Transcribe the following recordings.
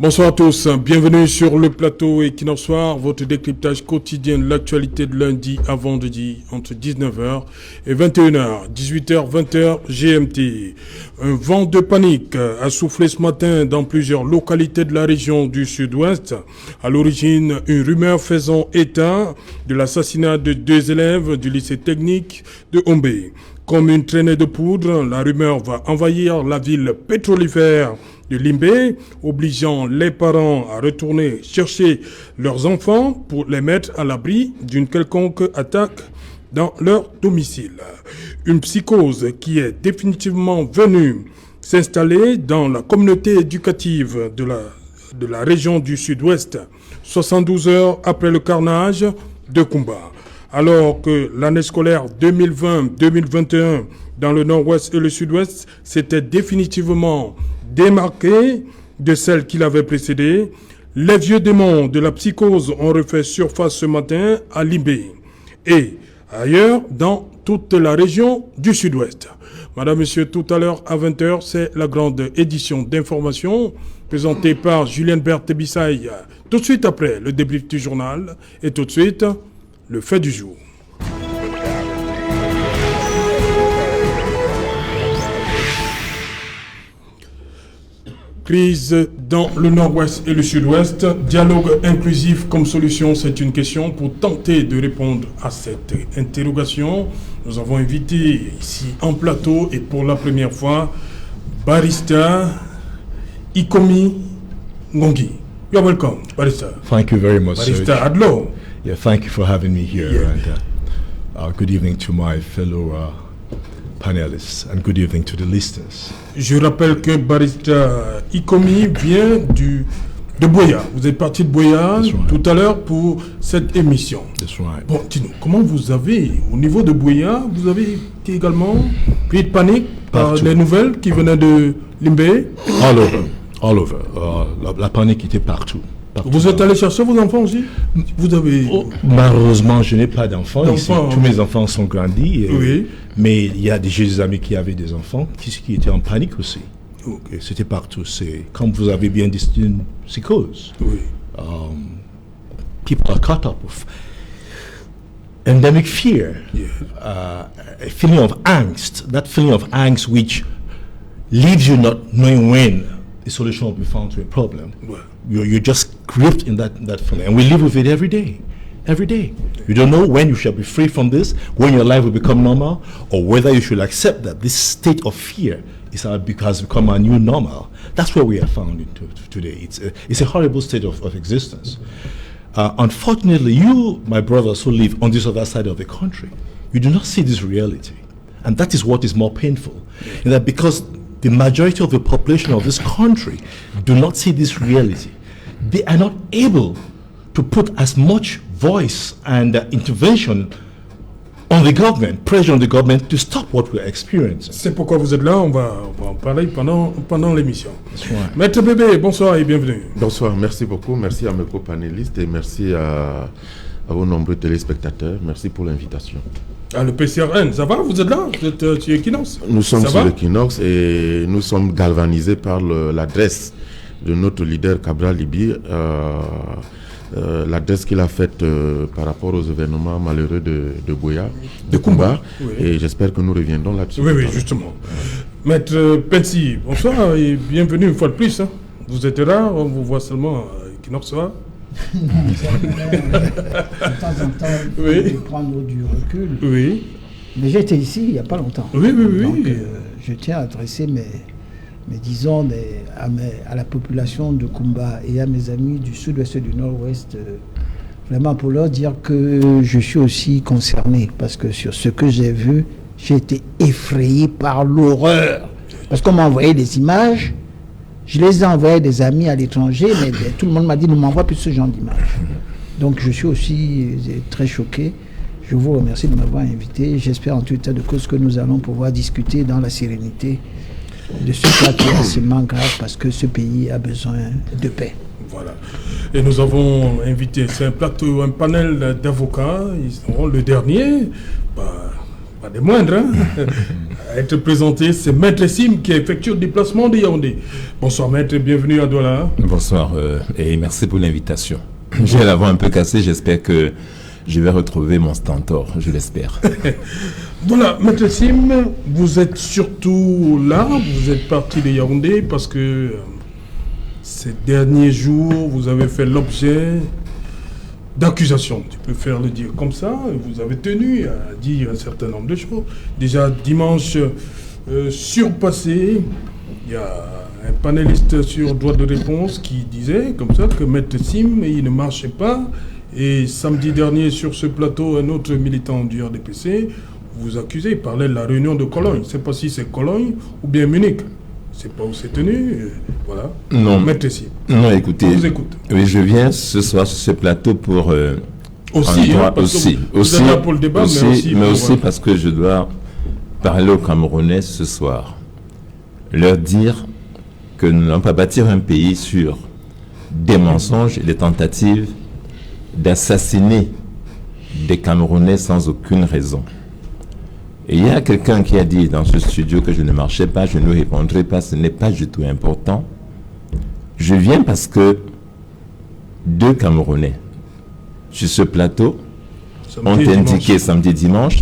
Bonsoir à tous, bienvenue sur le plateau Equinox Soir, votre décryptage quotidien de l'actualité de lundi à vendredi entre 19h et 21h, 18h, 20h GMT. Un vent de panique a soufflé ce matin dans plusieurs localités de la région du sud-ouest. À l'origine, une rumeur faisant état de l'assassinat de 2 élèves du lycée technique de Hombé. Comme une traînée de poudre, la rumeur va envahir la ville pétrolifère de Limbé, obligeant les parents à retourner chercher leurs enfants pour les mettre à l'abri d'une quelconque attaque dans leur domicile. Une psychose qui est définitivement venue s'installer dans la communauté éducative de la région du sud-ouest, 72 heures après le carnage de Kumba. Alors que l'année scolaire 2020-2021 dans le nord-ouest et le sud-ouest s'était définitivement démarquée de celle qui l'avait précédée, les vieux démons de la psychose ont refait surface ce matin à Limbé et ailleurs dans toute la région du sud-ouest. Madame, Monsieur, tout à l'heure à 20h, c'est la grande édition d'information présentée par Julien Berthe Bissaï. Tout de suite après, le débrief du journal et tout de suite, le fait du jour. Crise dans le nord-ouest et le sud-ouest. Dialogue inclusif comme solution, c'est une question. Pour tenter de répondre à cette interrogation, nous avons invité ici en plateau et pour la première fois, Barrister Ikomi Ngongi. You're welcome, Barrister. Thank you very much, Barrister Serge. Adlo. Yeah, thank you for having me here. Yeah. And good evening to my fellow panelists and good evening to the listeners. Je rappelle que Barrister Ikomi vient de Boya. Vous êtes parti de Boya tout à l'heure pour cette émission. That's right. Bon, dis-nous, comment vous avez, au niveau de Boya, vous avez été également pris de panique par les nouvelles qui venaient de Limbé? All over. La panique était partout. Vous êtes allé chercher vos enfants aussi? Vous avez... Malheureusement, je n'ai pas d'enfants ici. Tous mes enfants sont grandis. Oui. Mais il y a des amis qui avaient des enfants qui étaient en panique aussi. Okay. C'était partout. C'est, comme vous avez bien dit, une psychose. Oui. People are caught up with endemic fear. Yeah. A feeling of angst. That feeling of angst which leaves you not knowing when the solution will be found to a problem. Well, you're just gripped in that feeling, and we live with it every day. Every day. You don't know when you shall be free from this, when your life will become normal, or whether you should accept that this state of fear has become a new normal. That's where we are found today. It's a horrible state of existence. Unfortunately, you, my brothers who live on this other side of the country, you do not see this reality. And that is what is more painful. In that because the majority of the population of this country do not see this reality, they are not able to put as much voice and intervention on the government, pressure on the government to stop what we are experiencing. C'est pourquoi vous êtes là, on va en parler pendant l'émission. Maître Bébé, bonsoir et bienvenue. Bonsoir, merci beaucoup, merci à mes co-panélistes et merci à vos nombreux téléspectateurs. Merci pour l'invitation. Ah, le PCRN, ça va? Vous êtes là? Vous êtes sur Equinox? Nous sommes sur Equinox et nous sommes galvanisés par l'adresse de notre leader Cabral Libi, l'adresse qu'il a faite par rapport aux événements malheureux de Boya, de Kumba, oui. Et j'espère que nous reviendrons là-dessus. Oui, justement. Maître Pensi, bonsoir et bienvenue une fois de plus. Hein. Vous êtes là, on vous voit seulement à Equinox, ça va? De temps en temps, il faut prendre du recul. Oui. Mais j'étais ici il n'y a pas longtemps. Oui. Donc, je tiens à adresser disons, à la population de Kumba et à mes amis du sud-ouest et du nord-ouest, vraiment pour leur dire que je suis aussi concerné. Parce que sur ce que j'ai vu, j'ai été effrayé par l'horreur. Parce qu'on m'a envoyé des images. Je les ai envoyées à des amis à l'étranger, mais tout le monde m'a dit ne m'envoie plus ce genre d'images. Donc je suis aussi très choqué. Je vous remercie de m'avoir invité. J'espère en tout état de cause que nous allons pouvoir discuter dans la sérénité de ce cas qui est assez grave parce que ce pays a besoin de paix. Voilà. Et nous avons invité, c'est un panel d'avocats. Ils seront le dernier. pas des moindres, hein. À être présenté, c'est Maître Sim qui effectue le déplacement de Yaoundé. Bonsoir Maître, bienvenue à Douala. Bonsoir et merci pour l'invitation. J'ai la voix un peu cassée, j'espère que je vais retrouver mon stentor, je l'espère. Voilà, Maître Sim, vous êtes surtout là, vous êtes parti de Yaoundé parce que ces derniers jours, vous avez fait l'objet d'accusations, tu peux faire le dire comme ça, vous avez tenu à dire un certain nombre de choses. Déjà dimanche surpassé, il y a un panéliste sur droit de réponse qui disait comme ça que Maître Sim, il ne marchait pas. Et samedi dernier sur ce plateau, un autre militant du RDPC vous accusait, il parlait de la réunion de Cologne. Je ne sais pas si c'est Cologne ou bien Munich. Je ne sais pas où c'est tenu. Voilà. Non. Maître Sim. Non, écoutez. On vous écoute. Oui, je viens ce soir sur ce plateau pour... aussi, vous êtes là pour le débat, mais aussi parce que je dois parler aux Camerounais ce soir. Leur dire que nous n'allons pas bâtir un pays sur des mensonges et des tentatives d'assassiner des Camerounais sans aucune raison. Et il y a quelqu'un qui a dit dans ce studio que je ne marchais pas, je ne répondrai pas, ce n'est pas du tout important. Je viens parce que 2 Camerounais sur ce plateau ont indiqué samedi dimanche,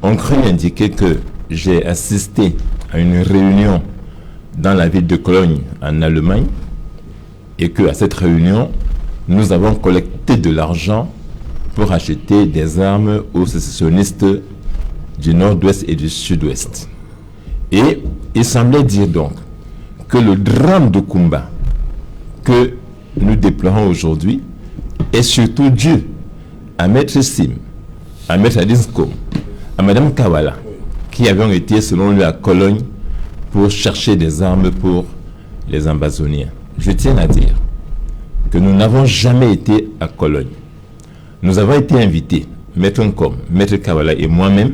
ont cru indiquer que j'ai assisté à une réunion dans la ville de Cologne en Allemagne et qu'à cette réunion, nous avons collecté de l'argent pour acheter des armes aux sécessionnistes du nord-ouest et du sud-ouest. Et il semblait dire donc que le drame de Kumba que nous déplorons aujourd'hui est surtout dû à Maître Sim, à Maître Adisco, à Madame Kawala, qui avaient été selon lui à Cologne pour chercher des armes pour les Ambazoniens. Je tiens à dire que nous n'avons jamais été à Cologne. Nous avons été invités, Maître Nkom, Maître Kawala et moi-même,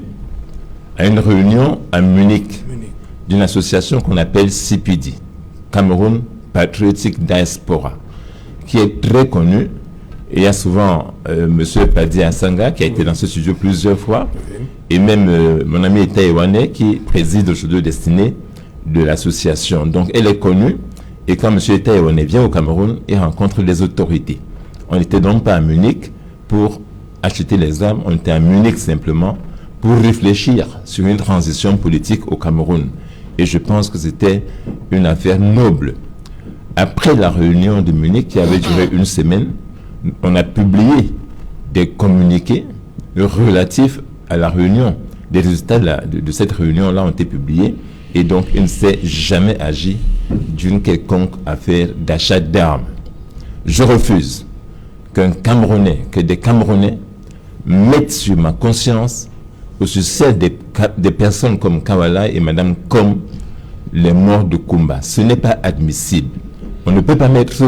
à une réunion à Munich d'une association qu'on appelle CPD, Cameroun Patriotic Diaspora, qui est très connue. Et il y a souvent M. Padi Asanga qui a été dans ce studio plusieurs fois, et même mon ami Taïwanais qui préside aujourd'hui le destiné de l'association. Donc elle est connue, et quand M. Taïwanais vient au Cameroun, il rencontre les autorités. On n'était donc pas à Munich pour acheter les armes, on était à Munich simplement pour réfléchir sur une transition politique au Cameroun. Et je pense que c'était une affaire noble. Après la réunion de Munich, qui avait duré une semaine, on a publié des communiqués relatifs à la réunion. Les résultats de cette réunion-là ont été publiés. Et donc, il ne s'est jamais agi d'une quelconque affaire d'achat d'armes. Je refuse que des Camerounais mettent sur ma conscience ou sur celle des personnes comme Kawala et Madame comme les morts de Kumba. Ce n'est pas admissible. On ne peut pas mettre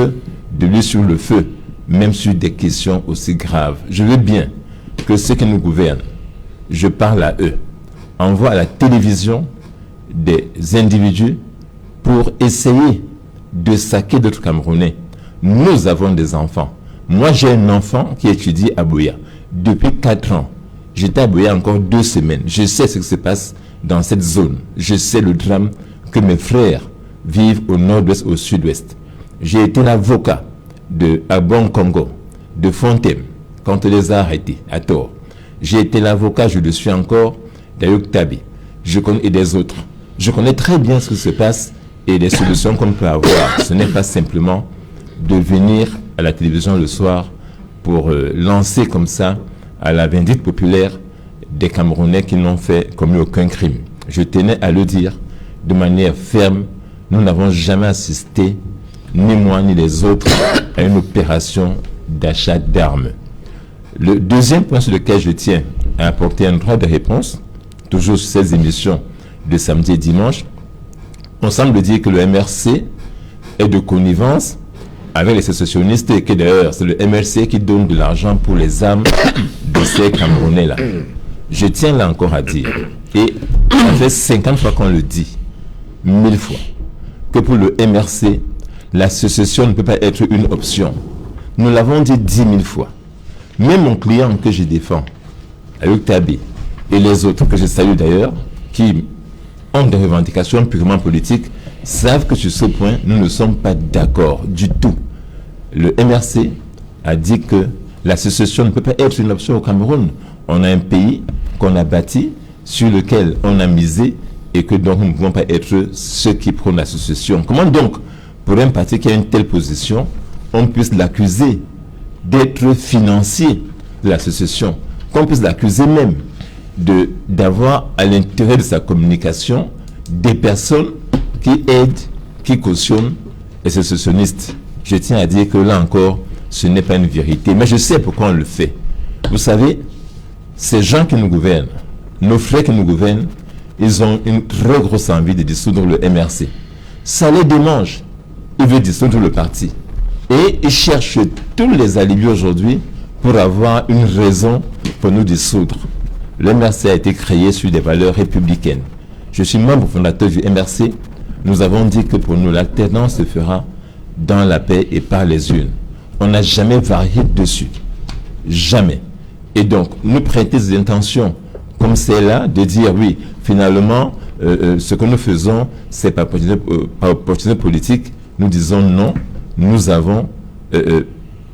de l'huile sur le feu, même sur des questions aussi graves. Je veux bien que ceux qui nous gouvernent, je parle à eux, envoient à la télévision des individus pour essayer de saquer d'autres Camerounais. Nous avons des enfants. Moi, j'ai un enfant qui étudie à Buea depuis 4 ans. J'étais à Buea encore 2 semaines. Je sais ce qui se passe dans cette zone. Je sais le drame que mes frères vivent au nord-ouest, au sud-ouest. J'ai été l'avocat de Abon Congo, de Fontem, quand on les a arrêtés à tort. J'ai été l'avocat, je le suis encore, d'Ayuk Tabi. Et des autres. Je connais très bien ce qui se passe et les solutions qu'on peut avoir. Ce n'est pas simplement de venir à la télévision le soir pour lancer comme ça à la vindicte populaire des Camerounais qui n'ont commis aucun crime. Je tenais à le dire de manière ferme, nous n'avons jamais assisté, ni moi ni les autres, à une opération d'achat d'armes. Le deuxième point sur lequel je tiens à apporter un droit de réponse, toujours sur ces émissions de samedi et dimanche, on semble dire que le MRC est de connivence avec les sécessionnistes et que d'ailleurs c'est le MRC qui donne de l'argent pour les armes de ces Camerounais-là. Je tiens là encore à dire, et ça fait 50 fois qu'on le dit, 1000 fois, que pour le MRC, la sécession ne peut pas être une option. Nous l'avons dit 10 000 fois. Même mon client que je défends, Ayuk Tabi, et les autres, que je salue d'ailleurs, qui ont des revendications purement politiques, savent que sur ce point, nous ne sommes pas d'accord du tout. Le MRC a dit que l'association ne peut pas être une option au Cameroun. On a un pays qu'on a bâti, sur lequel on a misé, et que donc nous ne pouvons pas être ceux qui prônent l'association. Comment donc, pour un parti qui a une telle position, on puisse l'accuser d'être financier de l'association, qu'on puisse l'accuser même d'avoir à l'intérieur de sa communication des personnes qui aident, qui cautionnent les associationnistes. Je tiens à dire que là encore, ce n'est pas une vérité. Mais je sais pourquoi on le fait. Vous savez, ces gens qui nous gouvernent, nos frères qui nous gouvernent, ils ont une très grosse envie de dissoudre le MRC. Ça les démange. Ils veulent dissoudre le parti. Et ils cherchent tous les alibis aujourd'hui pour avoir une raison pour nous dissoudre. Le MRC a été créé sur des valeurs républicaines. Je suis membre fondateur du MRC. Nous avons dit que pour nous, l'alternance se fera dans la paix et par les urnes. On n'a jamais varié dessus. Jamais. Et donc, nous prêter des intentions comme celle-là, de dire oui, finalement, ce que nous faisons, c'est par opportunité politique. Nous disons non. Nous avons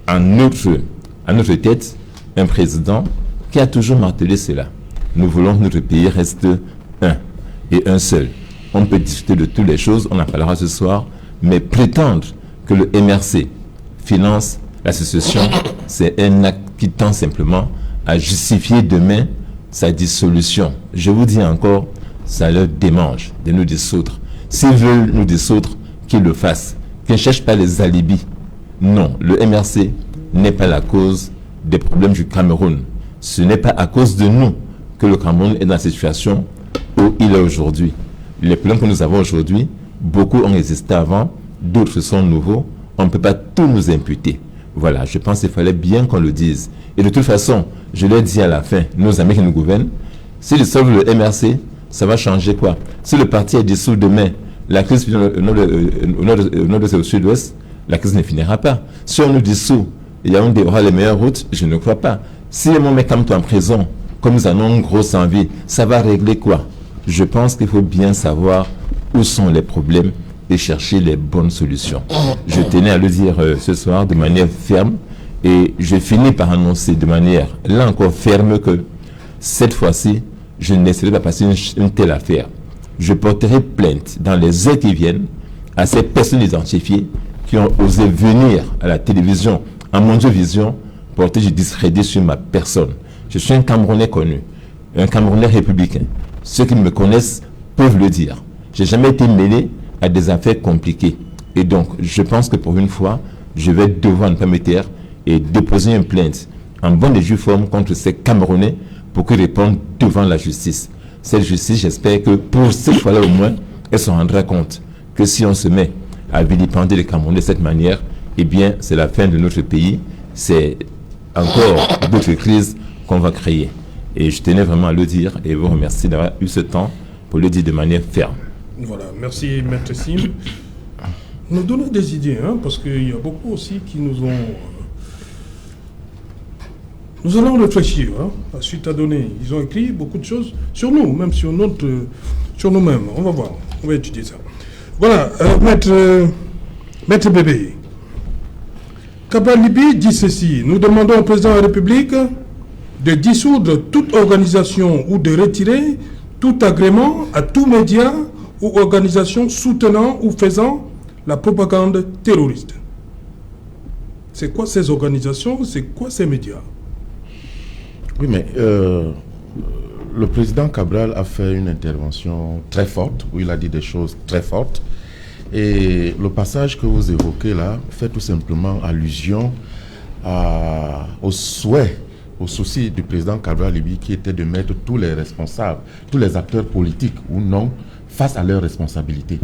à notre tête un président qui a toujours martelé cela. Nous voulons que notre pays reste un et un seul. On peut discuter de toutes les choses, on en parlera ce soir, mais prétendre que le MRC finance l'association, c'est un acte qui tend simplement à justifier demain sa dissolution. Je vous dis encore, ça leur démange de nous dissoudre. S'ils veulent nous dissoudre, qu'ils le fassent. Qu'ils ne cherchent pas les alibis. Non, le MRC n'est pas la cause des problèmes du Cameroun. Ce n'est pas à cause de nous que le Cameroun est dans la situation où il est aujourd'hui. Les problèmes que nous avons aujourd'hui, beaucoup ont existé avant, d'autres sont nouveaux. On ne peut pas tout nous imputer. Voilà, je pense qu'il fallait bien qu'on le dise. Et de toute façon, je l'ai dit à la fin, nos amis qui nous gouvernent, si ils dissolvent le MRC, ça va changer quoi? Si le parti est dissous demain, la crise au nord-est et au sud-ouest, la crise ne finira pas. Si on nous dissout, il y aura les meilleures routes, je ne crois pas. Si on met Kamto en prison, comme nous en avons une grosse envie, ça va régler quoi? Je pense qu'il faut bien savoir où sont les problèmes et chercher les bonnes solutions. Je tenais à le dire ce soir de manière ferme et je finis par annoncer de manière, là encore ferme, que cette fois-ci, je ne laisserai pas passer une telle affaire. Je porterai plainte dans les heures qui viennent à ces personnes identifiées qui ont osé venir à la télévision, en Mondiovision, porter du discrédit sur ma personne. Je suis un Camerounais connu, un Camerounais républicain. Ceux qui me connaissent peuvent le dire. Je n'ai jamais été mêlé à des affaires compliquées. Et donc, je pense que pour une fois, je vais devoir ne pas me taire et déposer une plainte en bonne et due forme contre ces Camerounais pour qu'ils répondent devant la justice. Cette justice, j'espère que pour cette fois-là au moins, elle se rendra compte que si on se met à vilipender les Camerounais de cette manière, eh bien, c'est la fin de notre pays. C'est encore d'autres crises qu'on va créer. Et je tenais vraiment à le dire et vous remercie d'avoir eu ce temps pour le dire de manière ferme. Voilà, merci Maître Sim. Nous donnons des idées, hein, parce qu'il y a beaucoup aussi qui nous ont... Nous allons réfléchir, hein, à suite à donner. Ils ont écrit beaucoup de choses sur nous, même sur nous-mêmes. On va voir, on va étudier ça. Voilà, Maître Bébé. Cabral Libye dit ceci: nous demandons au président de la République de dissoudre toute organisation ou de retirer tout agrément à tout média ou organisation soutenant ou faisant la propagande terroriste. C'est quoi ces organisations? C'est quoi ces médias? Oui, mais le président Cabral a fait une intervention très forte, où il a dit des choses très fortes. Et le passage que vous évoquez là fait tout simplement allusion au souhait, au souci du président Cabral Libye, qui était de mettre tous les responsables, tous les acteurs politiques ou non, face à leurs responsabilités.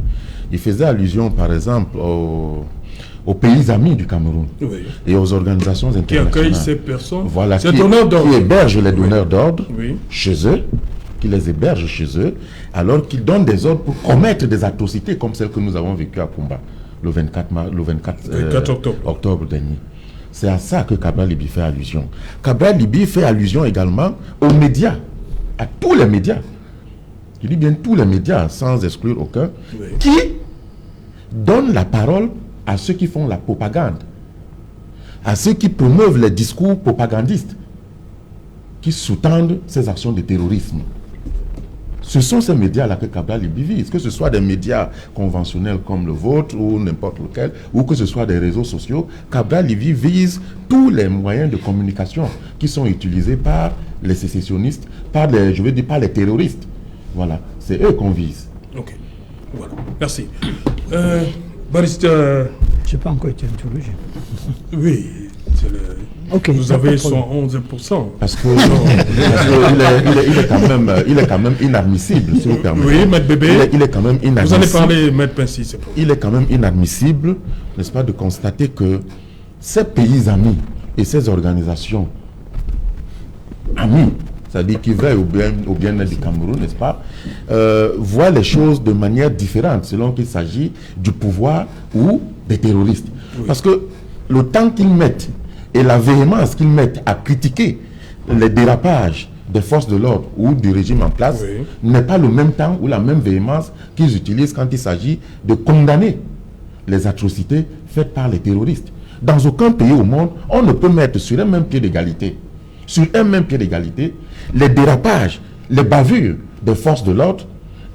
Il faisait allusion, par exemple, aux pays amis du Cameroun, oui, et aux organisations internationales. Qui accueillent ces personnes, voilà, qui hébergent les donneurs d'ordre, oui, chez eux, qui les hébergent chez eux, alors qu'ils donnent des ordres pour commettre des atrocités comme celles que nous avons vécues à Kumba le 24 octobre dernier. C'est à ça que Cabral Libye fait allusion. Cabral Libye fait allusion également aux médias à tous les médias, je dis bien tous les médias, sans exclure aucun, qui donnent la parole à ceux qui font la propagande, à ceux qui promeuvent les discours propagandistes, qui sous-tendent ces actions de terrorisme. Ce sont ces médias-là que Cabral Libye vise, que ce soit des médias conventionnels comme le vôtre ou n'importe lequel, ou que ce soit des réseaux sociaux. Cabral Libye vise tous les moyens de communication qui sont utilisés par les sécessionnistes, par les terroristes. Voilà, c'est eux qu'on vise. Ok, voilà, merci. Barrister... Je n'ai pas encore été interrogé. Oui, c'est le... Okay, vous avez 111%. Parce que il est quand même inadmissible, si vous permettez. Oui, Maître Bébé. Il est quand même inadmissible. Vous en avez parlé, Maître Pincy, c'est pour. Il est quand même inadmissible, n'est-ce pas, de constater que ces pays amis et ces organisations amies, c'est-à-dire qui veillent au bien-être du Cameroun, n'est-ce pas, voient les choses de manière différente selon qu'il s'agit du pouvoir ou des terroristes. Oui. Parce que le temps qu'ils mettent et la véhémence qu'ils mettent à critiquer les dérapages des forces de l'ordre ou du régime en place n'est pas le même temps ou la même véhémence qu'ils utilisent quand il s'agit de condamner les atrocités faites par les terroristes. Dans aucun pays au monde, on ne peut mettre sur un même pied d'égalité, les dérapages, les bavures des forces de l'ordre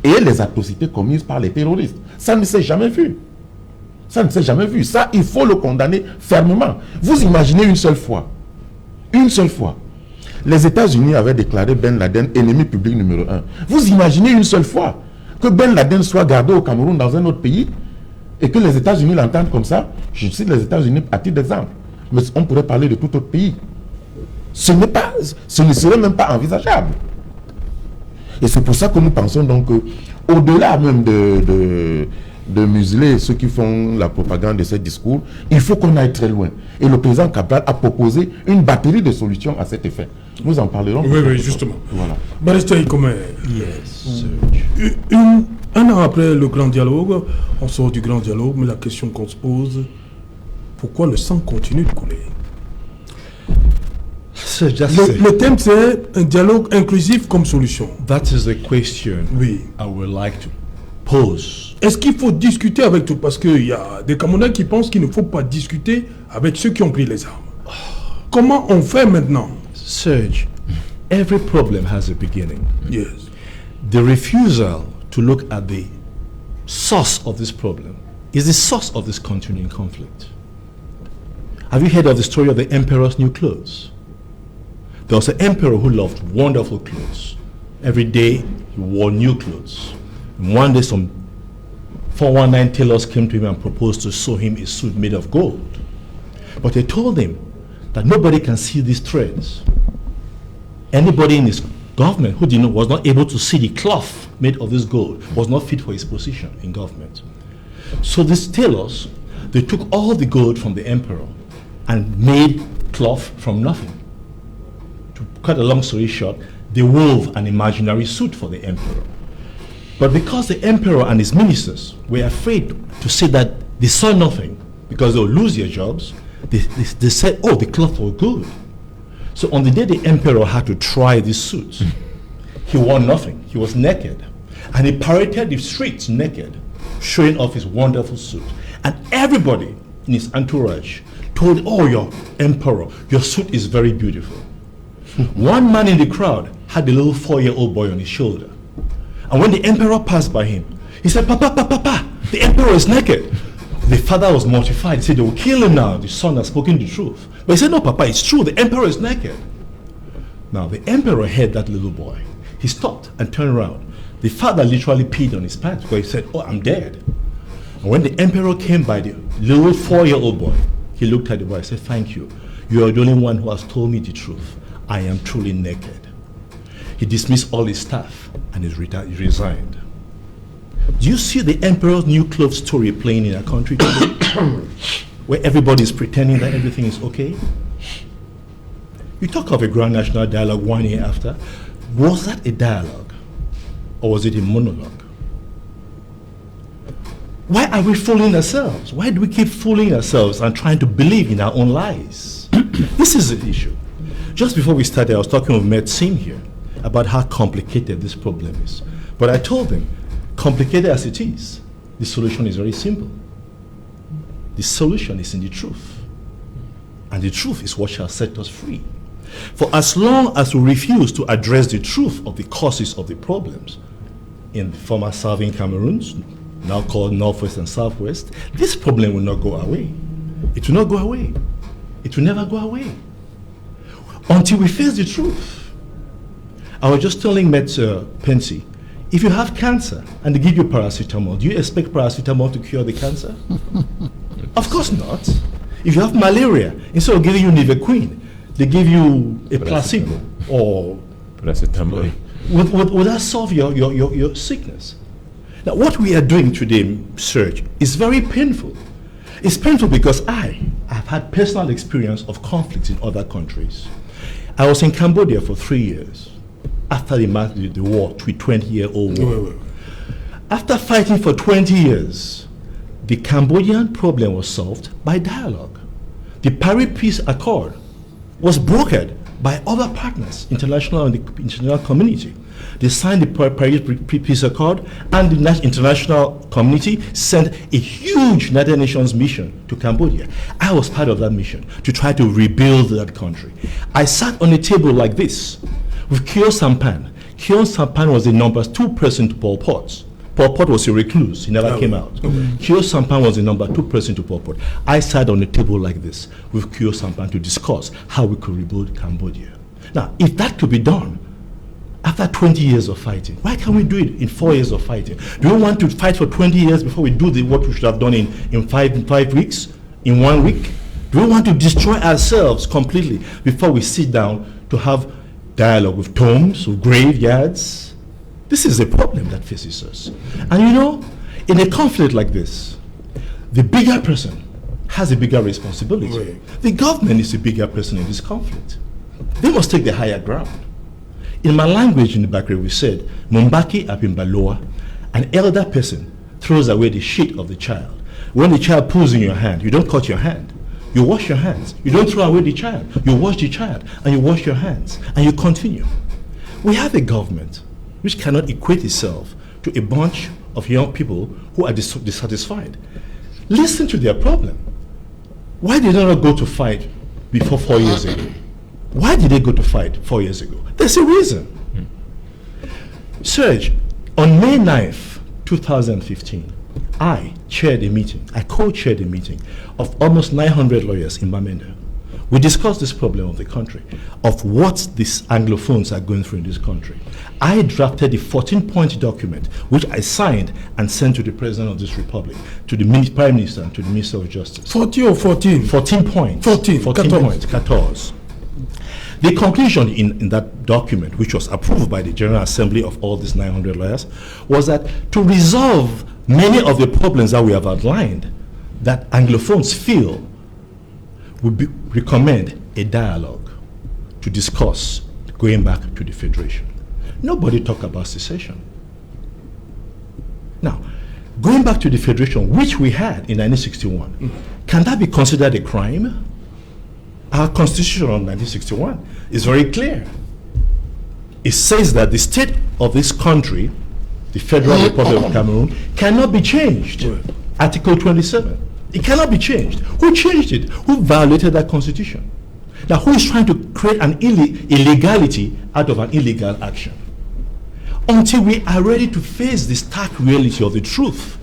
et les atrocités commises par les terroristes. Ça ne s'est jamais vu. Ça ne s'est jamais vu. Ça, il faut le condamner fermement. Vous imaginez une seule fois, les États-Unis avaient déclaré Ben Laden ennemi public numéro 1. Vous imaginez une seule fois que Ben Laden soit gardé au Cameroun dans un autre pays et que les États-Unis l'entendent comme ça? Je cite les États-Unis à titre d'exemple. Mais on pourrait parler de tout autre pays. Ce ne serait même pas envisageable. Et c'est pour ça que nous pensons donc au-delà même de museler ceux qui font la propagande de ces discours, il faut qu'on aille très loin. Et le président Cabral a proposé une batterie de solutions à cet effet. Nous en parlerons. Oui, justement. Voilà. Barrister Ikomen, un an après le grand dialogue, on sort du grand dialogue, mais la question qu'on se pose, pourquoi le sang continue de couler? Le thème, c'est un dialogue inclusif comme solution. That is the question I would like to pose. Est-ce qu'il faut discuter avec tout? Parce qu'il y a des Camerounais qui pensent qu'il ne faut pas discuter avec ceux qui ont pris les armes. Comment on fait maintenant? Serge, every problem has a beginning. Yes. The refusal to look at the source of this problem is the source of this continuing conflict. Have you heard of the story of the emperor's new clothes? There was an emperor who loved wonderful clothes. Every day he wore new clothes. And one day some 419 tailors came to him and proposed to sew him a suit made of gold. But they told him that nobody can see these threads. Anybody in his government who was not able to see the cloth made of this gold was not fit for his position in government. So these tailors, they took all the gold from the emperor and made cloth from nothing. To cut a long story short, they wove an imaginary suit for the emperor. But because the emperor and his ministers were afraid to say that they saw nothing because they would lose their jobs, they said, oh, the cloth was good. So on the day the emperor had to try this suit, he wore nothing. He was naked. And he paraded the streets naked, showing off his wonderful suit. And everybody in his entourage told, oh, your emperor, your suit is very beautiful. One man in the crowd had a little 4-year-old boy on his shoulder. And when the emperor passed by him, he said, Papa, the emperor is naked. The father was mortified. He said, they will kill him now. The son has spoken the truth. But he said, no, Papa, it's true. The emperor is naked. Now, the emperor heard that little boy. He stopped and turned around. The father literally peed on his pants because he said, oh, I'm dead. And when the emperor came by the little 4-year-old boy, he looked at the boy and said, thank you. You are the only one who has told me the truth. I am truly naked. He dismissed all his staff and he resigned. Do you see the emperor's new clothes story playing in our country today? Where everybody is pretending that everything is okay? You talk of a grand national dialogue 1 year after. Was that a dialogue? Or was it a monologue? Why are we fooling ourselves? Why do we keep fooling ourselves and trying to believe in our own lies? This is the issue. Just before we started, I was talking with Med Sim here. about how complicated this problem is. But I told them, complicated as it is, the solution is very simple. The solution is in the truth. And the truth is what shall set us free. For as long as we refuse to address the truth of the causes of the problems in the former Southern Cameroons, now called Northwest and Southwest, this problem will not go away. It will not go away. It will never go away until we face the truth. I was just telling Pensy, if you have cancer and they give you paracetamol, do you expect paracetamol to cure the cancer? Of course not. If you have malaria, instead of giving you Nivaquine, they give you a placebo or Paracetamol. Would that solve your sickness? Now, what we are doing today, Serge, is very painful. It's painful because I have had personal experience of conflicts in other countries. I was in Cambodia for 3 years after the war, 20-year-old war. After fighting for 20 years, the Cambodian problem was solved by dialogue. The Paris Peace Accord was brokered by other partners, international and the international community. They signed the Paris Peace Accord, and the international community sent a huge United Nations mission to Cambodia. I was part of that mission to try to rebuild that country. I sat on a table like this with Khieu Samphan. Khieu Samphan was the number 2 person to Pol Pot. Pol Pot was a recluse, he never came out. Khieu Samphan was the number 2 person to Pol Pot. I sat on a table like this with Khieu Samphan to discuss how we could rebuild Cambodia. Now, if that could be done after 20 years of fighting, why can't we do it in 4 years of fighting? Do we want to fight for 20 years before we do what we should have done in five weeks, in 1 week? Do we want to destroy ourselves completely before we sit down to have dialogue with tombs, with graveyards? This is a problem that faces us. And you know, in a conflict like this, the bigger person has a bigger responsibility. Right. The government is the bigger person in this conflict. They must take the higher ground. In my language in the Bakri, we said, Mumbaki apimbaloa, an elder person throws away the shit of the child. When the child pulls in your hand, you don't cut your hand. You wash your hands. You don't throw away the child. You wash the child, and you wash your hands, and you continue. We have a government which cannot equate itself to a bunch of young people who are dissatisfied. Listen to their problem. Why did they not go to fight before 4 years ago? Why did they go to fight 4 years ago? There's a reason. Serge, on May 9th, 2015, I co-chaired a meeting of almost 900 lawyers in Bamenda. We discussed this problem of the country, of what these Anglophones are going through in this country. I drafted a 14-point document, which I signed and sent to the President of this Republic, to the Prime Minister, and to the Minister of Justice. 40 or 14? 14 points. 14 points, 14. The conclusion in that document, which was approved by the General Assembly of all these 900 lawyers, was that to resolve many of the problems that we have outlined, that Anglophones feel, we recommend a dialogue to discuss going back to the Federation. Nobody talked about secession. Now, going back to the Federation, which we had in 1961, can that be considered a crime? Our Constitution of 1961 is very clear. It says that the state of this country, the Federal Republic of Cameroon, cannot be changed. Article 27. It cannot be changed. Who changed it? Who violated that Constitution? Now, who is trying to create an illegality out of an illegal action? Until we are ready to face the stark reality of the truth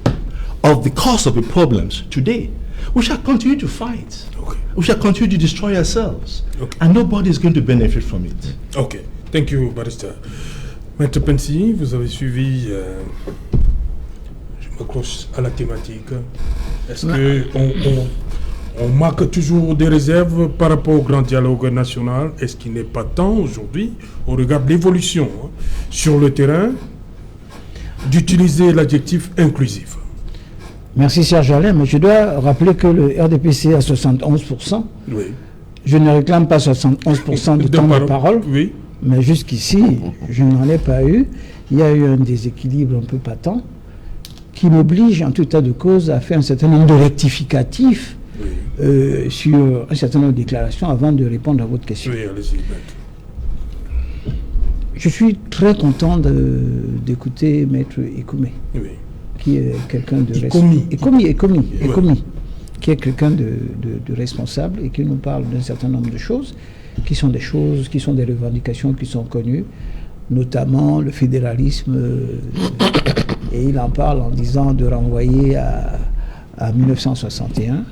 of the cause of the problems today, we shall continue to fight. Okay. We shall continue to destroy ourselves. Okay. And nobody is going to benefit from it. Ok. Thank you, Barrister. Maître Pensy, vous avez suivi, je m'accroche à la thématique. Est-ce qu'on marque toujours des réserves par rapport au grand dialogue national? Est-ce qu'il n'est pas temps aujourd'hui, au regard de l'évolution sur le terrain, d'utiliser l'adjectif inclusif? Merci Serge Alain, mais je dois rappeler que le RDPC a 71%. Oui. Je ne réclame pas 71% de temps de parole, oui. Mais jusqu'ici, je n'en ai pas eu. Il y a eu un déséquilibre un peu patent qui m'oblige, en tout état de cause, à faire un certain nombre de rectificatifs sur un certain nombre de déclarations avant de répondre à votre question. Oui, allez-y. Je suis très content d'écouter Maître Ekoumé, Oui. qui est quelqu'un de Ekoumi, qui est quelqu'un de responsable et qui nous parle d'un certain nombre de choses qui sont des revendications qui sont connues, notamment le fédéralisme, et il en parle en disant de renvoyer à 1961.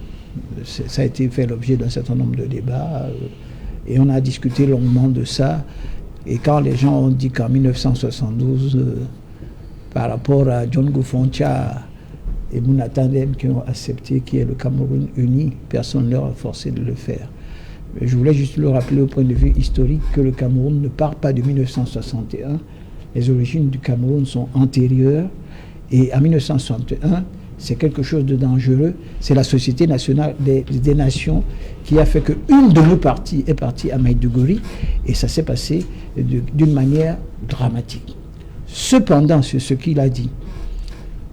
Ça a été fait l'objet d'un certain nombre de débats, et on a discuté longuement de ça. Et quand les gens ont dit qu'en 1972, par rapport à John Goufoncha et Mouna Tandem qui ont accepté qu'il y ait le Cameroun uni, personne ne leur a forcé de le faire. Mais je voulais juste le rappeler au point de vue historique que le Cameroun ne part pas de 1961. Les origines du Cameroun sont antérieures. Et en 1961, c'est quelque chose de dangereux. C'est la Société nationale des nations qui a fait qu'une de nos parties est partie à Maïdougouri, et ça s'est passé d'une manière dramatique. Cependant, sur ce qu'il a dit,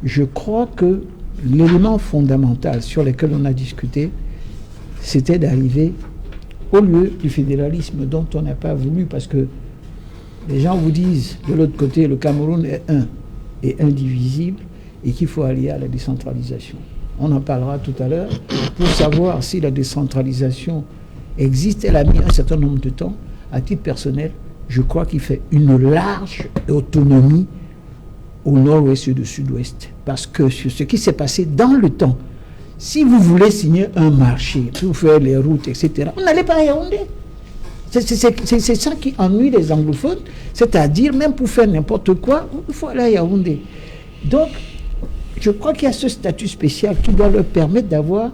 je crois que l'élément fondamental sur lequel on a discuté, c'était d'arriver au lieu du fédéralisme dont on n'a pas voulu, parce que les gens vous disent, de l'autre côté, le Cameroun est un et indivisible, et qu'il faut aller à la décentralisation. On en parlera tout à l'heure pour savoir si la décentralisation existe. Elle a mis un certain nombre de temps. À titre personnel, je crois qu'il fait une large autonomie au nord-ouest et au sud-ouest. Parce que sur ce qui s'est passé dans le temps, si vous voulez signer un marché, pour faire les routes, etc., on n'allait pas à Yaoundé. C'est ça qui ennuie les anglophones, c'est-à-dire même pour faire n'importe quoi, il faut aller à Yaoundé. Donc, je crois qu'il y a ce statut spécial qui doit leur permettre d'avoir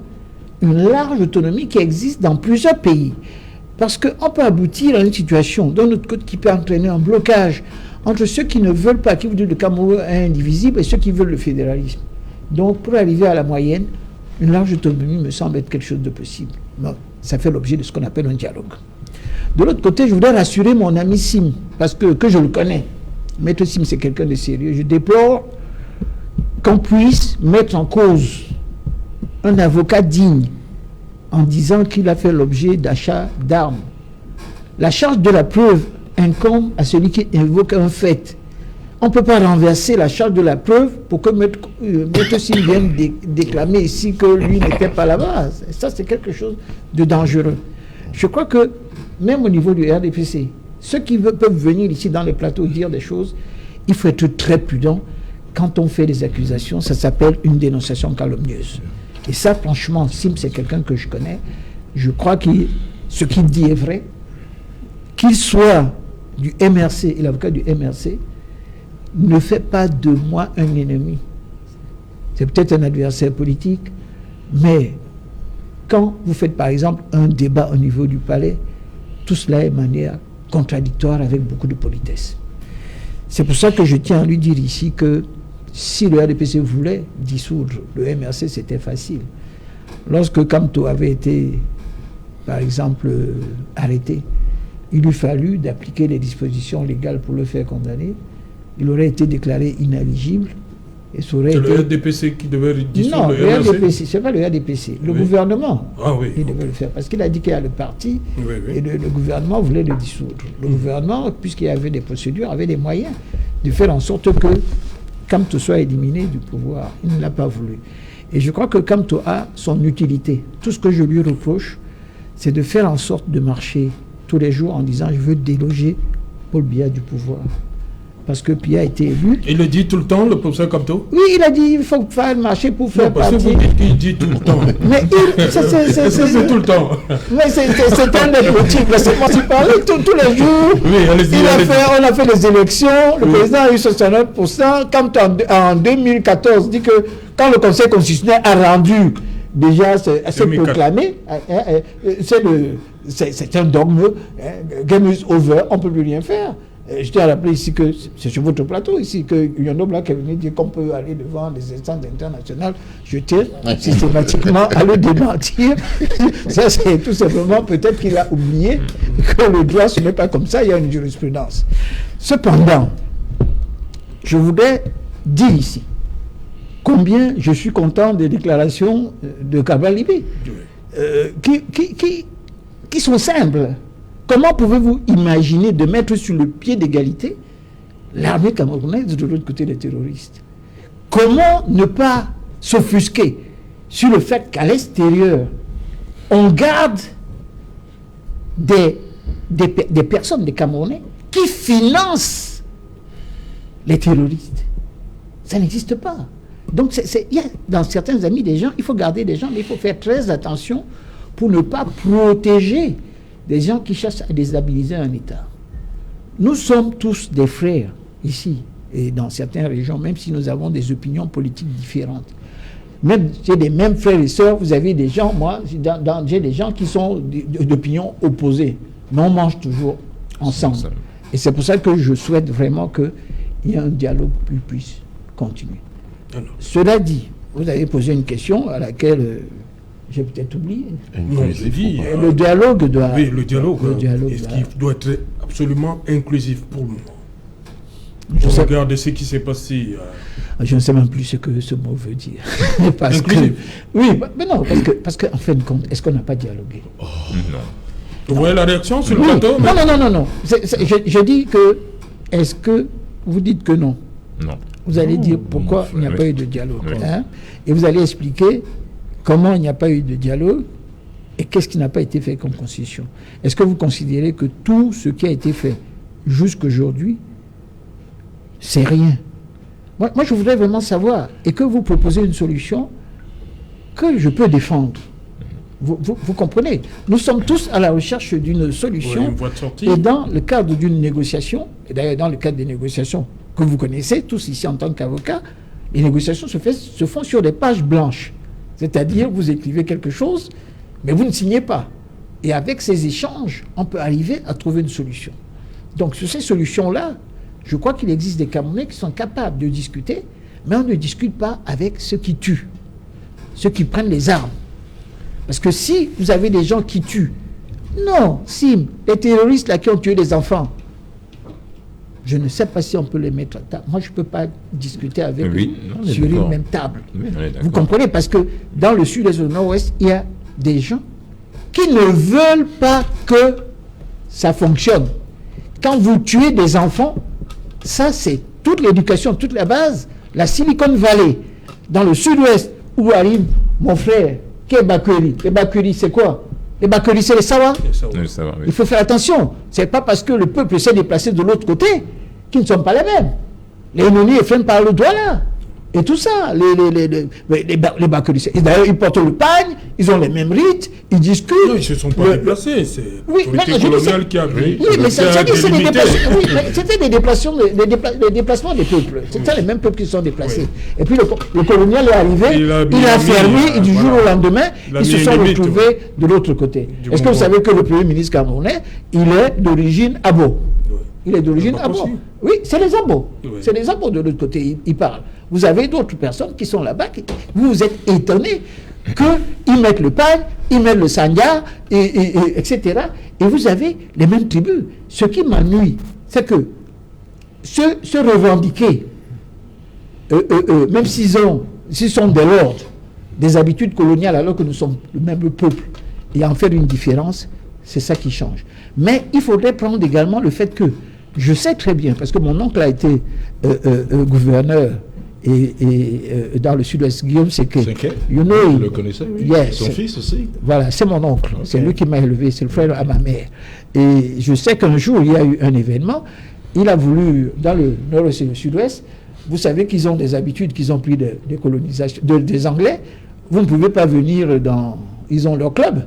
une large autonomie qui existe dans plusieurs pays. Parce qu'on peut aboutir à une situation d'un autre côté qui peut entraîner un blocage entre ceux qui ne veulent pas, qui veulent le Cameroun indivisible, et ceux qui veulent le fédéralisme. Donc, pour arriver à la moyenne, une large autonomie me semble être quelque chose de possible. Bon, ça fait l'objet de ce qu'on appelle un dialogue. De l'autre côté, je voudrais rassurer mon ami Sim, parce que je le connais. Maître Sim, c'est quelqu'un de sérieux. Je déplore qu'on puisse mettre en cause un avocat digne en disant qu'il a fait l'objet d'achat d'armes. La charge de la preuve incombe à celui qui invoque un fait. On ne peut pas renverser la charge de la preuve pour que Maître Sim vienne déclamer ici que lui n'était pas là-bas. Ça, c'est quelque chose de dangereux. Je crois que, même au niveau du RDPC, ceux qui peuvent venir ici dans les plateaux dire des choses, il faut être très prudent. Quand on fait des accusations, ça s'appelle une dénonciation calomnieuse. Et ça, franchement, Sim, c'est quelqu'un que je connais. Je crois que ce qu'il dit est vrai. Qu'il soit du MRC et l'avocat du MRC ne fait pas de moi un ennemi. C'est peut-être un adversaire politique, mais quand vous faites par exemple un débat au niveau du palais, tout cela est de manière contradictoire avec beaucoup de politesse. C'est pour ça que je tiens à lui dire ici que si le RDPC voulait dissoudre le MRC, c'était facile. Lorsque Kamto avait été, par exemple, arrêté, il lui fallut d'appliquer les dispositions légales pour le faire condamner. Il aurait été déclaré inéligible. Et ça aurait été... le RDPC qui devait dissoudre non, le MRC? RDPC, c'est pas le RDPC. Le gouvernement, il devait le faire. Parce qu'il a dit qu'il y a le parti, et le gouvernement voulait le dissoudre. Le gouvernement, puisqu'il y avait des procédures, avait des moyens de faire en sorte que Kamto soit éliminé du pouvoir. Il ne l'a pas voulu. Et je crois que Kamto a son utilité. Tout ce que je lui reproche, c'est de faire en sorte de marcher tous les jours en disant « je veux déloger Paul Biya du pouvoir ». Parce que Biya a été élu. Il le dit tout le temps, le professeur Kamto? Oui, il a dit il faut faire marcher pour faire parce partie. Que vous dites qu'il dit tout le temps. Mais c'est tout le temps? Mais c'est un des motifs. Laissez-moi s'y parler tous les jours. Oui, allez-y. On a fait les élections. Le président a eu 69%. Quand en 2014, dit que quand le Conseil constitutionnel a rendu déjà c'est proclamé, c'est un dogme. Game is over, on ne peut plus rien faire. Je tiens à rappeler ici que c'est sur votre plateau ici qu'il y a un homme là qui est venu dire qu'on peut aller devant les instances internationales. Je tiens systématiquement à le démentir. Ça, c'est tout simplement peut-être qu'il a oublié que le droit, ce n'est pas comme ça, il y a une jurisprudence. Cependant, je voudrais dire ici combien je suis content des déclarations de Cabral Libé, qui sont simples. Comment pouvez-vous imaginer de mettre sur le pied d'égalité l'armée camerounaise de l'autre côté des terroristes? Comment ne pas s'offusquer sur le fait qu'à l'extérieur, on garde des personnes, des Camerounais, qui financent les terroristes? Ça n'existe pas. Donc, il y a dans certains amis des gens, il faut garder des gens, mais il faut faire très attention pour ne pas protéger des gens qui cherchent à déstabiliser un État. Nous sommes tous des frères ici et dans certaines régions, même si nous avons des opinions politiques différentes. Même j'ai des mêmes frères et sœurs, vous avez des gens, moi, j'ai des gens qui sont d'opinions opposées, mais on mange toujours ensemble. Et c'est pour ça que je souhaite vraiment qu'il y ait un dialogue qui puisse continuer. Alors, cela dit, vous avez posé une question à laquelle j'ai peut-être oublié. Le dialogue doit... Oui, le dialogue est-ce qu'il doit être absolument inclusif pour le moment? Regardez ce qui s'est passé. Je ne sais même plus ce que ce mot veut dire. Parce inclusif. Oui, mais non, parce qu'en fin de compte, est-ce qu'on n'a pas dialogué? Non. Vous voyez la réaction sur le plateau? Non. Je dis que... Est-ce que vous dites que non? Non. Vous allez dire pourquoi il n'y a pas eu de dialogue. Hein? Et vous allez expliquer comment il n'y a pas eu de dialogue et qu'est-ce qui n'a pas été fait comme constitution. Est-ce que vous considérez que tout ce qui a été fait jusqu'aujourd'hui, c'est rien? Moi, je voudrais vraiment savoir et que vous proposez une solution que je peux défendre. Vous comprenez? Nous sommes tous à la recherche d'une solution, une voie de sortie. Et dans le cadre d'une négociation, et d'ailleurs dans le cadre des négociations que vous connaissez tous ici en tant qu'avocat, les négociations se font sur des pages blanches. C'est-à-dire, vous écrivez quelque chose, mais vous ne signez pas. Et avec ces échanges, on peut arriver à trouver une solution. Donc, sur ces solutions-là, je crois qu'il existe des Camerounais qui sont capables de discuter, mais on ne discute pas avec ceux qui tuent, ceux qui prennent les armes. Parce que si vous avez des gens qui tuent, non, Sim, les terroristes là qui ont tué des enfants, je ne sais pas si on peut les mettre à table. Moi, je ne peux pas discuter avec eux sur une même table. Oui, vous comprenez? Parce que dans le sud-est et le nord-ouest, il y a des gens qui ne veulent pas que ça fonctionne. Quand vous tuez des enfants, ça c'est toute l'éducation, toute la base. La Silicon Valley, dans le sud-ouest, où arrive mon frère, qui est Bakweri. Les Bakweri, c'est quoi? Les Bakweri, c'est les Sawa. Il faut faire attention. Ce n'est pas parce que le peuple s'est déplacé de l'autre côté qu'ils ne sont pas les mêmes. Les Noni freinent par le doigt là. Et tout ça, les Bakweri. D'ailleurs, ils portent le pagne, ils ont les mêmes rites, ils discutent. Non, ils ne se sont pas déplacés. C'est l'autorité coloniale qui a pris. Oui, mais c'était des déplacements des peuples. C'était les mêmes peuples qui se sont déplacés. Oui. Et puis le colonial est arrivé, il a fermé, et du jour au lendemain, ils se sont retrouvés de l'autre côté. Est-ce que vous savez que le Premier ministre camerounais, il est d'origine Abo? Il est d'origine Abo. Oui, c'est les Abos. Oui. C'est les Abos de l'autre côté, ils parlent. Vous avez d'autres personnes qui sont là-bas, vous vous êtes étonnés qu'ils mettent le pagne, ils mettent le sanya, etc. Et vous avez les mêmes tribus. Ce qui m'ennuie, c'est que se revendiquer, même s'ils sont de l'ordre des habitudes coloniales, alors que nous sommes le même peuple, et en faire une différence, c'est ça qui change. Mais il faudrait prendre également le fait que, je sais très bien, parce que mon oncle a été gouverneur dans le sud-ouest, Guillaume Séké. Vous le connaissez? Yes. Son fils aussi? Voilà, c'est mon oncle. Okay. C'est lui qui m'a élevé, c'est le frère à ma mère. Et je sais qu'un jour, il y a eu un événement, il a voulu, dans le nord-ouest et le sud-ouest, vous savez qu'ils ont des habitudes qu'ils ont pris des colonisations, des Anglais. Vous ne pouvez pas venir dans... Ils ont leur club.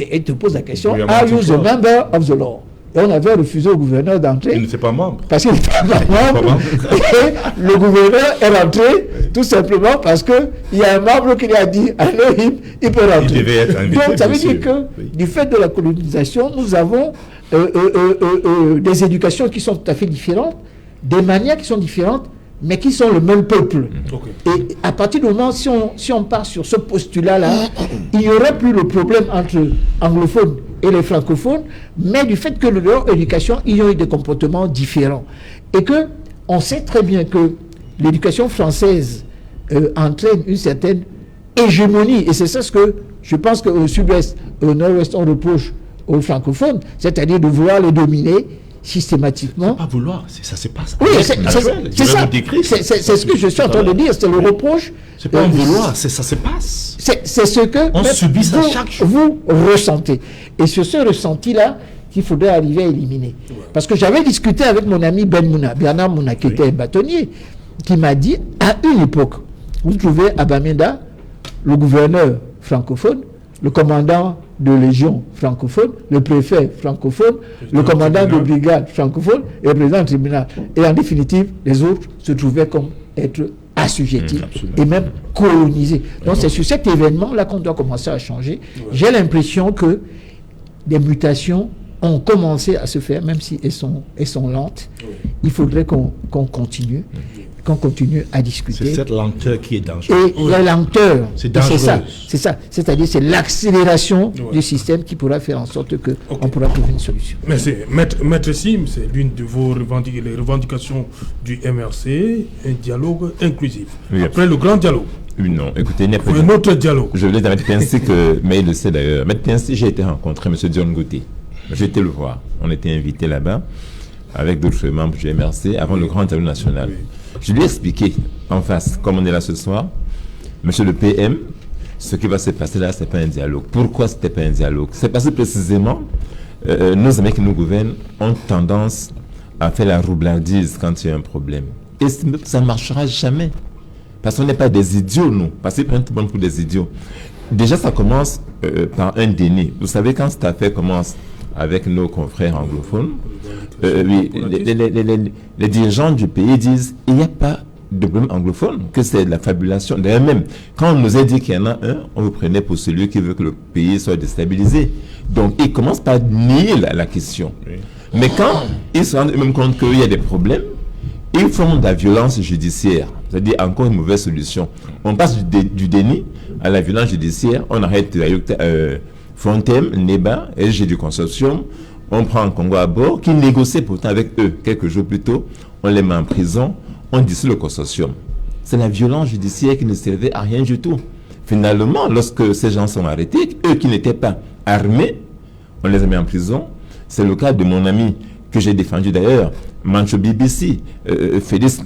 Et te pose la question, are you the member of the law? Et on avait refusé au gouverneur d'entrer. Il n'était pas membre. Parce qu'il n'était pas membre. Et le gouverneur est rentré tout simplement parce qu'il y a un membre qui lui a dit, allez, il peut rentrer. Il devait être invité. Donc ça veut dire que du fait de la colonisation, nous avons des éducations qui sont tout à fait différentes, des manières qui sont différentes, mais qui sont le même peuple. Okay. Et à partir du moment, si on part sur ce postulat-là, il n'y aurait plus le problème entre anglophones et les francophones, mais du fait que leur éducation, ils ont eu des comportements différents. Et que on sait très bien que l'éducation française entraîne une certaine hégémonie. Et c'est ça ce que je pense qu'au sud-ouest, au nord-ouest, on reproche aux francophones, c'est-à-dire de vouloir les dominer systématiquement. Pas vouloir, ça se passe. Oui, c'est ça. C'est ce que je suis en train de dire, c'est le reproche. C'est pas un vouloir, ça se passe. C'est ce que on subit ça chaque jour. Vous ressentez. Et c'est ce ressenti-là qu'il faudrait arriver à éliminer. Parce que j'avais discuté avec mon ami Bernard Mouna, qui était un bâtonnier, qui m'a dit, à une époque, vous trouvez à Bamenda, le gouverneur francophone, le commandant de légion francophone, le préfet francophone, le commandant de brigade francophone et le président du tribunal. Et en définitive, les autres se trouvaient comme être assujettis et même colonisés. Donc c'est sur cet événement-là qu'on doit commencer à changer. J'ai l'impression que des mutations ont commencé à se faire, même si elles sont lentes. Il faudrait qu'on continue à discuter. C'est cette lenteur qui est dangereuse. Et la lenteur, c'est dangereux. C'est ça. C'est-à-dire c'est l'accélération du système qui pourra faire en sorte qu'on pourra trouver une solution. Merci. Maître Sim, c'est l'une de vos les revendications du MRC, un dialogue inclusif. Oui, après le grand dialogue. Oui, non, écoutez, il n'y a pas un autre dialogue. Je voulais dire à M. Piensi mais il le sait d'ailleurs. M. Piensi, j'ai été rencontrer M. John Gauthier. J'ai été le voir. On était invités là-bas avec d'autres membres du MRC avant le grand dialogue national. Oui. Je lui ai expliqué en face, comme on est là ce soir, monsieur le PM, ce qui va se passer là, ce n'est pas un dialogue. Pourquoi ce n'était pas un dialogue? C'est parce que précisément, nos amis qui nous gouvernent ont tendance à faire la roublardise quand il y a un problème. Et ça ne marchera jamais. Parce qu'on n'est pas des idiots, nous. Parce qu'ils prennent tout le monde pour des idiots. Déjà, ça commence par un déni. Vous savez, quand cette affaire commence avec nos confrères anglophones, les dirigeants du pays disent il n'y a pas de problème anglophone, que c'est de la fabulation. D'ailleurs même, quand on nous a dit qu'il y en a un, on vous prenait pour celui qui veut que le pays soit déstabilisé. Donc ils commencent par nier la question. Oui. Mais quand ils se rendent même compte qu'il y a des problèmes, ils font de la violence judiciaire, c'est-à-dire encore une mauvaise solution. On passe du déni à la violence judiciaire, on arrête Fontem, Neba, LG du consortium, on prend Congo à bord, qui négociait pourtant avec eux quelques jours plus tôt, on les met en prison, on dissout le consortium. C'est la violence judiciaire qui ne servait à rien du tout. Finalement, lorsque ces gens sont arrêtés, eux qui n'étaient pas armés, on les a mis en prison. C'est le cas de mon ami que j'ai défendu d'ailleurs, Mancho BBC, Félix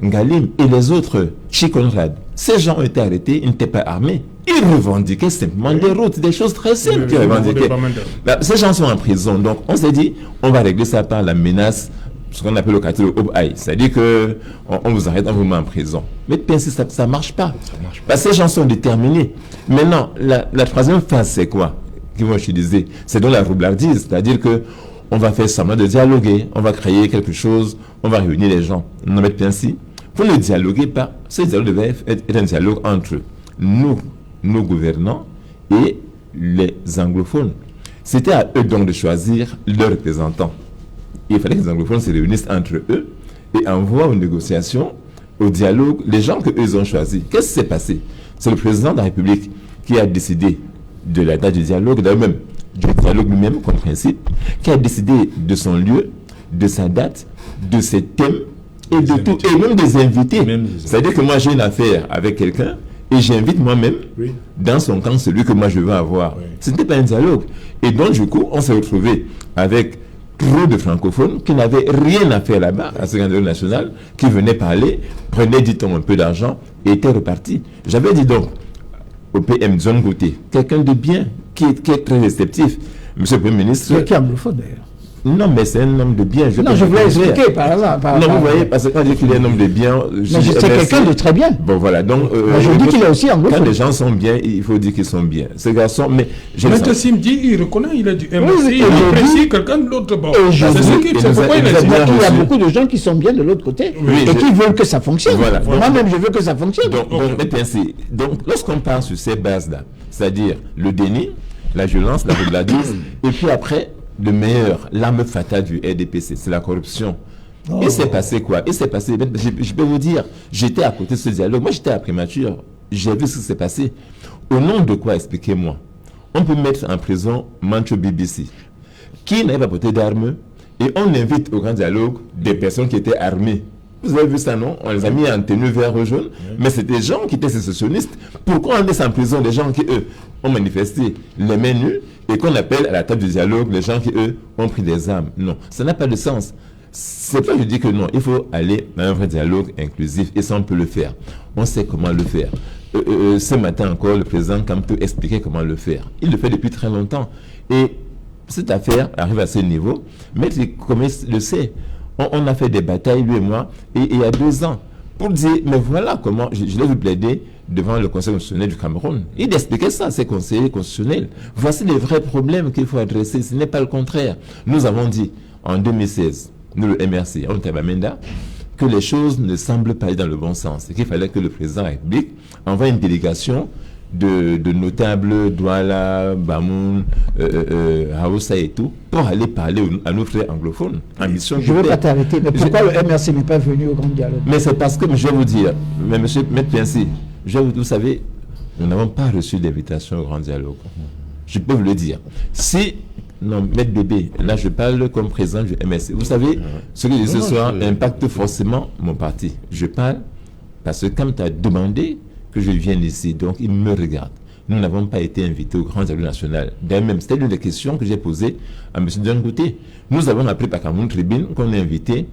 Ngalim et les autres, Chikonrad. Ces gens ont été arrêtés, ils n'étaient pas armés. Ils revendiquaient simplement des routes, des choses très simples qu'ils revendiquaient. Ces gens sont en prison, donc on s'est dit, on va régler ça par la menace, ce qu'on appelle le caractère de Ob-Aï. C'est-à-dire qu'on vous arrête, on vous met en prison. Mais ça ne marche pas. Ces gens sont déterminés. Maintenant, la troisième phase, c'est quoi qu'ils vont utiliser? C'est dans la roublardise, c'est-à-dire que on va faire semblant de dialoguer, on va créer quelque chose, on va réunir les gens. Non, mais ainsi, vous ne dialoguez pas. Ce dialogue devait être un dialogue entre nous, nos gouvernants, et les anglophones. C'était à eux donc de choisir leurs représentants. Il fallait que les anglophones se réunissent entre eux et envoient aux négociations, au dialogue, les gens qu'eux ont choisis. Qu'est-ce qui s'est passé? C'est le président de la République qui a décidé de la date du dialogue, d'ailleurs même du dialogue lui-même comme principe, qui a décidé de son lieu, de sa date, de ses thèmes et de tout, et même des invités. C'est-à-dire que moi j'ai une affaire avec quelqu'un et j'invite moi-même dans son camp celui que moi je veux avoir. Ce n'était pas un dialogue. Et donc du coup, on s'est retrouvé avec trop de francophones qui n'avaient rien à faire là-bas, à ce dialogue national, qui venaient parler, prenaient, dit-on, un peu d'argent et étaient repartis. J'avais dit donc au PM John Gauthier, quelqu'un de bien, qui est très réceptif. Monsieur le Premier ministre... C'est qui est anglophone d'ailleurs. Non, mais c'est un homme de bien. Je voulais expliquer par exemple. Non, vous voyez, parce que quand je dis qu'il est un homme de bien... C'est quelqu'un de très bien. Bon, voilà. Donc, je dis qu'il est aussi anglophone. Quand les gens sont bien, il faut dire qu'ils sont bien. Ces garçons, mais... Maître Sim dit, il reconnaît, il est du MRC, il apprécie quelqu'un de l'autre bord. C'est pourquoi il y a beaucoup de gens qui sont bien de l'autre côté et qui veulent que ça fonctionne. Moi-même, je veux que ça fonctionne. Donc, lorsqu'on part sur ces bases-là, c'est-à-dire le déni, la violence, la roublardise, et puis après... le meilleur, l'arme fatale du RDPC, c'est la corruption. Il s'est passé quoi? Il s'est passé, je peux vous dire, j'étais à côté de ce dialogue. Moi, j'étais à Prémature. J'ai vu ce qui s'est passé. Au nom de quoi, expliquez-moi? On peut mettre en prison Mancho BBC, qui n'avait pas porté d'armes, et on invite au grand dialogue des personnes qui étaient armées. Vous avez vu ça, non? On les a mis en tenue vert jaune, mais c'était des gens qui étaient sécessionnistes. Pourquoi on laisse en prison des gens qui, eux, ont manifesté les mains nues, et qu'on appelle à la table du dialogue les gens qui, eux, ont pris des armes. Non, ça n'a pas de sens. C'est pas que je dis que non, il faut aller dans un vrai dialogue inclusif, et ça, on peut le faire. On sait comment le faire. Ce matin encore, le président Kamto expliquait comment le faire. Il le fait depuis très longtemps. Et cette affaire arrive à ce niveau, mais comme il le sait, on a fait des batailles, lui et moi, et il y a 2 ans, pour dire, mais voilà comment, je l'ai vu plaider devant le Conseil constitutionnel du Cameroun. Il expliquait ça à ses conseillers constitutionnels. Voici les vrais problèmes qu'il faut adresser, ce n'est pas le contraire. Nous avons dit, en 2016, nous le MRC, on était à Bamenda, que les choses ne semblent pas aller dans le bon sens, et qu'il fallait que le président de la République envoie une délégation de notables, Douala, Bamoun, Haoussa et tout, pour aller parler à nos frères anglophones en mission. Je ne veux pas t'arrêter, mais pourquoi le MRC n'est pas venu au grand dialogue? Mais c'est parce que, je vais vous dire, mais monsieur Maître Piensi, vous savez, nous n'avons pas reçu d'invitation au grand dialogue. Je peux vous le dire. Si, non, Maître Bébé, là je parle comme président du MRC. Vous savez, ce que je dis ce soir impacte forcément mon parti. Je parle parce que quand tu as demandé que je vienne ici, donc il me regarde. Nous n'avons pas été invités au Grand Dialogue National. D'ailleurs même, c'était l'une des questions que j'ai posées à M. Dangote. Nous avons appris par Cameroun Tribune qu'on est invité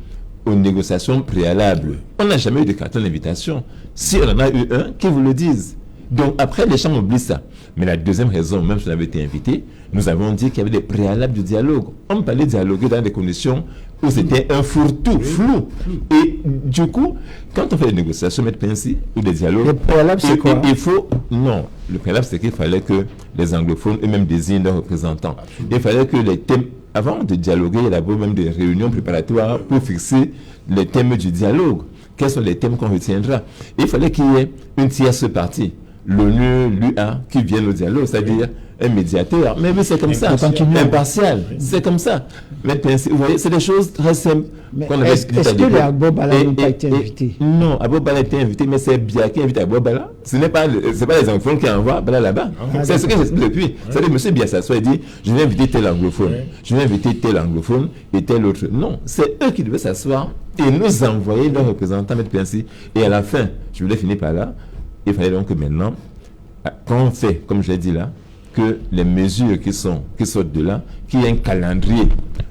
aux négociations préalables. On n'a jamais eu de carton d'invitation. Si on en a eu un, qu'ils vous le disent. Donc après, les gens oublient ça. Mais la deuxième raison, même si on avait été invité, nous avons dit qu'il y avait des préalables du dialogue. On parlait dialoguer dans des conditions où c'était un fourre-tout, flou. Et du coup, quand on fait des négociations, mettre Piensi, ou des dialogues... Le préalable, c'est quoi? Il faut... Non, le préalable, c'est qu'il fallait que les anglophones eux-mêmes désignent leurs représentants. Il fallait que les thèmes... Avant de dialoguer, il y a d'abord même des réunions préparatoires pour fixer les thèmes du dialogue. Quels sont les thèmes qu'on retiendra? Il fallait qu'il y ait une tierce partie, l'ONU, l'UA, qui viennent au dialogue, c'est-à-dire un médiateur. Mais oui, c'est comme ça. Impartial. C'est comme ça. Mais vous voyez, c'est des choses très simples. Est-ce que les Agbobala n'ont pas été invités? Non, Agbobala a été invité, mais c'est Bia qui invite Agbobala. Ce n'est pas les anglophones qui envoient Bala là-bas. C'est ce que j'explique depuis. C'est-à-dire, M. Bia s'assoit et dit, je vais inviter tel anglophone, je vais inviter tel anglophone et tel autre. Non, c'est eux qui devaient s'asseoir et nous envoyer leurs représentants, M. Piensi. Et à la fin, je voulais finir par là, il fallait donc que maintenant, quand on fait, comme je l'ai dit là, que les mesures qui sortent de là, qu'il y ait un calendrier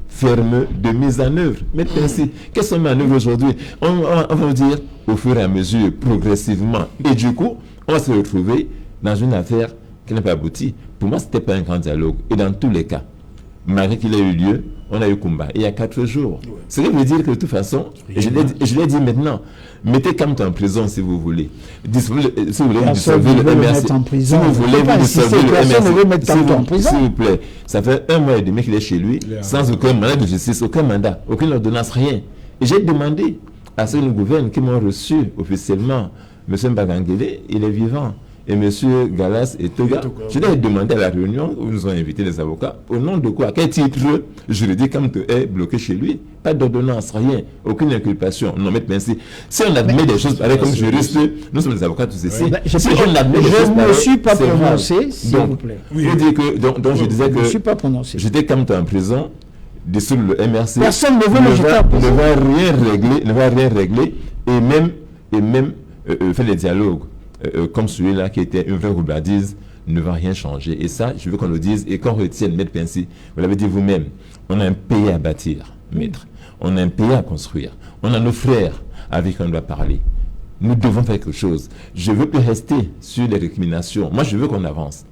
ferme de mise en œuvre. Mais ainsi, qu'est-ce qu'on met en œuvre aujourd'hui? On va dire au fur et à mesure, progressivement. Et du coup, on va se retrouver dans une affaire qui n'a pas abouti. Pour moi, ce n'était pas un grand dialogue. Et dans tous les cas, malgré qu'il ait eu lieu, on a eu combat. Il y a 4 jours. Ce qui veut dire que de toute façon, et je l'ai dit maintenant, mettez Kamto en prison si vous voulez. Si vous voulez, vous dissolvez le MRC. Si vous voulez, vous dissolvez le MRC. S'il vous plaît. Ça fait 1 mois et demi qu'il est chez lui, sans aucun mandat de justice, aucun mandat, aucune ordonnance, rien. Et j'ai demandé à ceux qui nous gouvernent, qui m'ont reçu officiellement, M. Mbagangele, il est vivant. Et M. Galas et Toga, je leur ai demandé à la réunion où nous ont invité les avocats, au nom de quoi, à quel titre juridique Kamto est bloqué chez lui? Pas d'ordonnance, rien, aucune inculpation. Non, mais merci. Si on admet des choses pareilles comme juriste, nous sommes des avocats tous ici. Je ne me suis pas prononcé, s'il vous plaît. Donc je disais que je ne suis pas prononcé. J'étais Kamto en prison, dissoudre le MRC. Personne ne veut le jeter en prison. Ne va rien régler, et même faire des dialogues. Comme celui-là qui était une vraie roublardise, ne va rien changer. Et ça, je veux qu'on le dise et qu'on retienne, Maître Piensi. Vous l'avez dit vous-même, on a un pays à bâtir, Maître. On a un pays à construire. On a nos frères avec qui on doit parler. Nous devons faire quelque chose. Je ne veux plus rester sur les récriminations. Moi, je veux qu'on avance.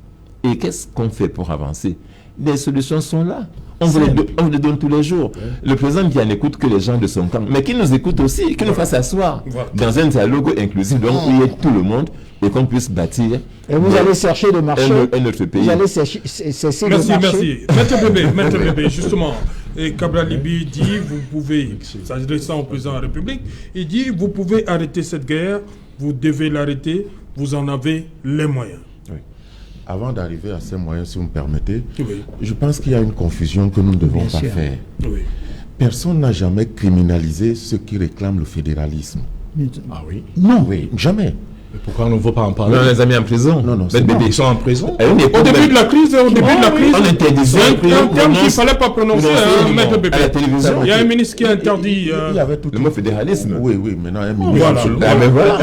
Et qu'est-ce qu'on fait pour avancer? Les solutions sont là. On vous les donne tous les jours. Le président qui n'écoute que les gens de son camp, mais qui nous écoute aussi, qui nous fasse asseoir dans un dialogue inclusif, donc où il y a tout le monde et qu'on puisse bâtir. Et vous allez chercher le marché. Un autre pays. Vous allez cesser le marché. Merci. Maître Bébé, justement, et Cabral Libi dit, vous pouvez, s'adressant au président de la République, il dit, vous pouvez arrêter cette guerre, vous devez l'arrêter, vous en avez les moyens. Avant d'arriver à ces moyens, si vous me permettez, je pense qu'il y a une confusion que nous ne devons pas faire. Personne n'a jamais criminalisé ceux qui réclament le fédéralisme. Ah oui? Non, jamais. Mais pourquoi on ne veut pas en parler? On les a mis en prison. Non, Ben bébé. Ils sont en prison. À une époque, Au début de la crise, on interdisait c'est un terme qu'il ne fallait pas prononcer, maître bébé. à la télévision. Il y a un ministre qui a interdit Il y avait tout Le mot fédéralisme. Oui, maintenant, un ministre. voilà. Ah, mais voilà.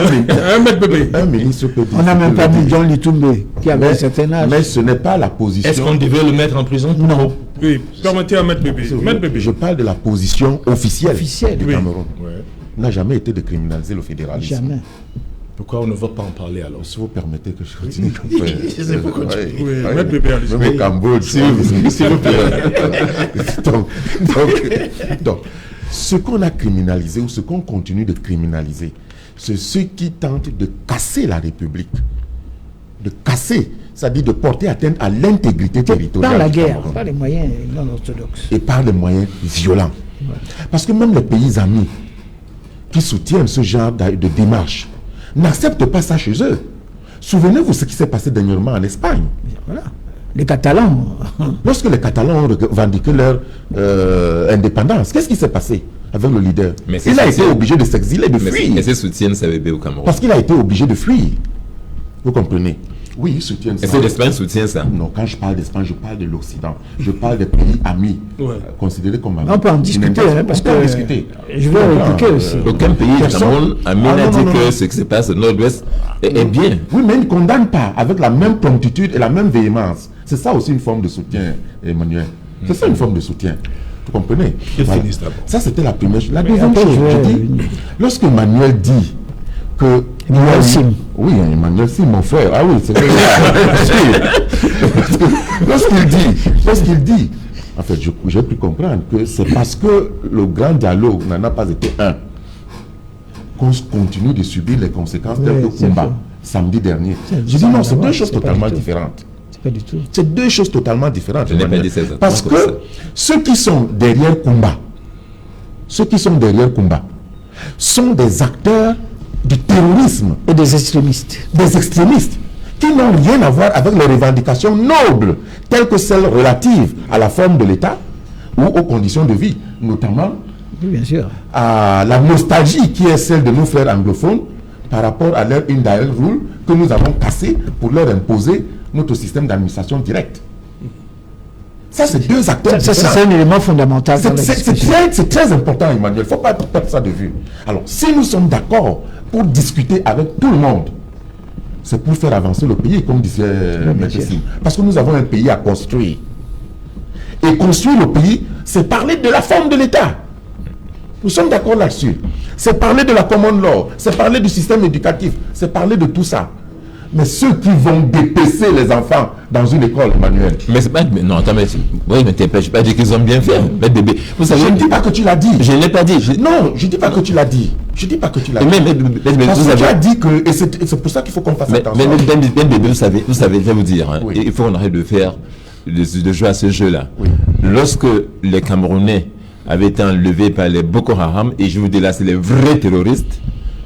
Un maître bébé. Un ministre peut dire. On n'a ce même qu'il pas veut mis dire. John Litumbe, qui avait un certain âge. Mais ce n'est pas la position. Est-ce qu'on devait le mettre en prison? Non. Oui, permettez à maître bébé. Maître bébé. Je parle de la position officielle, Officielle. du Oui. Cameroun. Ouais. N'a jamais été de criminaliser le fédéralisme. Jamais. Pourquoi on ne veut pas en parler alors? Si vous permettez que je continue. Je sais pas quoi dire. Oui, maître bébé, allez-y. Même au Cambodge. S'il vous plaît. donc, ce qu'on a criminalisé ou ce qu'on continue de criminaliser, c'est ceux qui tentent de casser la République. De casser, c'est-à-dire de porter atteinte à l'intégrité territoriale. Par la du guerre, Cameroun. par les moyens non orthodoxes. Et par des moyens violents. Parce que même les pays amis qui soutiennent ce genre de démarche n'acceptent pas ça chez eux. Souvenez-vous ce qui s'est passé dernièrement en Espagne. Voilà. Les Catalans. Lorsque les Catalans ont revendiqué leur indépendance, qu'est-ce qui s'est passé avec le leader? Mais c'est Il a ça, été c'est- obligé de s'exiler, de Mais fuir. c'est soutiennent ça bébé au Cameroun. Parce qu'il a été obligé de fuir. Vous comprenez? Oui, ils soutiennent ça. Est-ce que l'Espagne soutient ça? Non, quand je parle d'Espagne, je parle de l'Occident. Je parle des pays amis, Ouais. considérés comme amis. On peut en discuter, hein, parce On peut en que discuter. je vais répliquer aussi. Aucun pays du Personne- Cameroun a mis Ah, à non, dire non, que non. ce qui se passe au nord-ouest est bien. Oui, mais ils ne condamnent pas avec la même promptitude et la même véhémence. C'est ça aussi une forme de soutien, Emmanuel. C'est ça une forme de soutien. Vous comprenez? Qu'ils finissent d'abord. Ça, c'était la première chose. La deuxième après, chose, je vais je dis, revenir. lorsque Emmanuel dit que... Emmanuel Sim. Oui, Emmanuel Sim, mon frère. Ah oui, c'est vrai. Lorsqu'il dit, en fait, j'ai pu comprendre que c'est parce que le grand dialogue n'en a pas été un qu'on continue de subir les conséquences Oui, telles que c'est Kumba, ça. samedi dernier. C'est- Je dis non, c'est d'abord, deux choses c'est pas totalement du tout. différentes. C'est pas du tout. C'est deux choses totalement différentes. Je n'ai pas Emmanuel. dit ça exactement Parce comme que ça. ceux qui sont derrière Kumba, sont des acteurs du terrorisme, Et des extrémistes. des extrémistes, qui n'ont rien à voir avec les revendications nobles, telles que celles relatives à la forme de l'État ou aux conditions de vie, notamment Oui, bien sûr. à la nostalgie qui est celle de nos frères anglophones par rapport à leur indirect rule que nous avons cassé pour leur imposer notre système d'administration directe. Ça, c'est deux acteurs Ça, différents. c'est un élément fondamental dans la C'est discussion. c'est très important, Emmanuel. Il ne faut pas perdre ça de vue. Alors, si nous sommes d'accord pour discuter avec tout le monde, c'est pour faire avancer le pays, comme disait M. sûr. Sim. Parce que nous avons un pays à construire. Et construire le pays, c'est parler de la forme de l'État. Nous sommes d'accord là-dessus. C'est parler de la common law, c'est parler du système éducatif, c'est parler de tout ça. Mais ceux qui vont dépecer les enfants dans une école, Emmanuel, Mais c'est pas. Non, attends, mais. Oui, mais t'es pas. Je ne pas dire qu'ils ont bien fait. Mais bébé. Vous savez. je ne dis pas que tu l'as dit. Je ne l'ai pas dit. Non, je ne dis pas que tu l'as dit. Je ne dis pas que tu l'as dit. Mais Parce vous que tu as avez. dit que, et c'est pour ça qu'il faut qu'on fasse Mais attention. bébé, vous savez, je vais vous dire, hein, Oui. il faut qu'on arrête de faire, de jouer à ce jeu-là. Oui. Lorsque les Camerounais avaient été enlevés par les Boko Haram, et je vous dis là, c'est les vrais terroristes,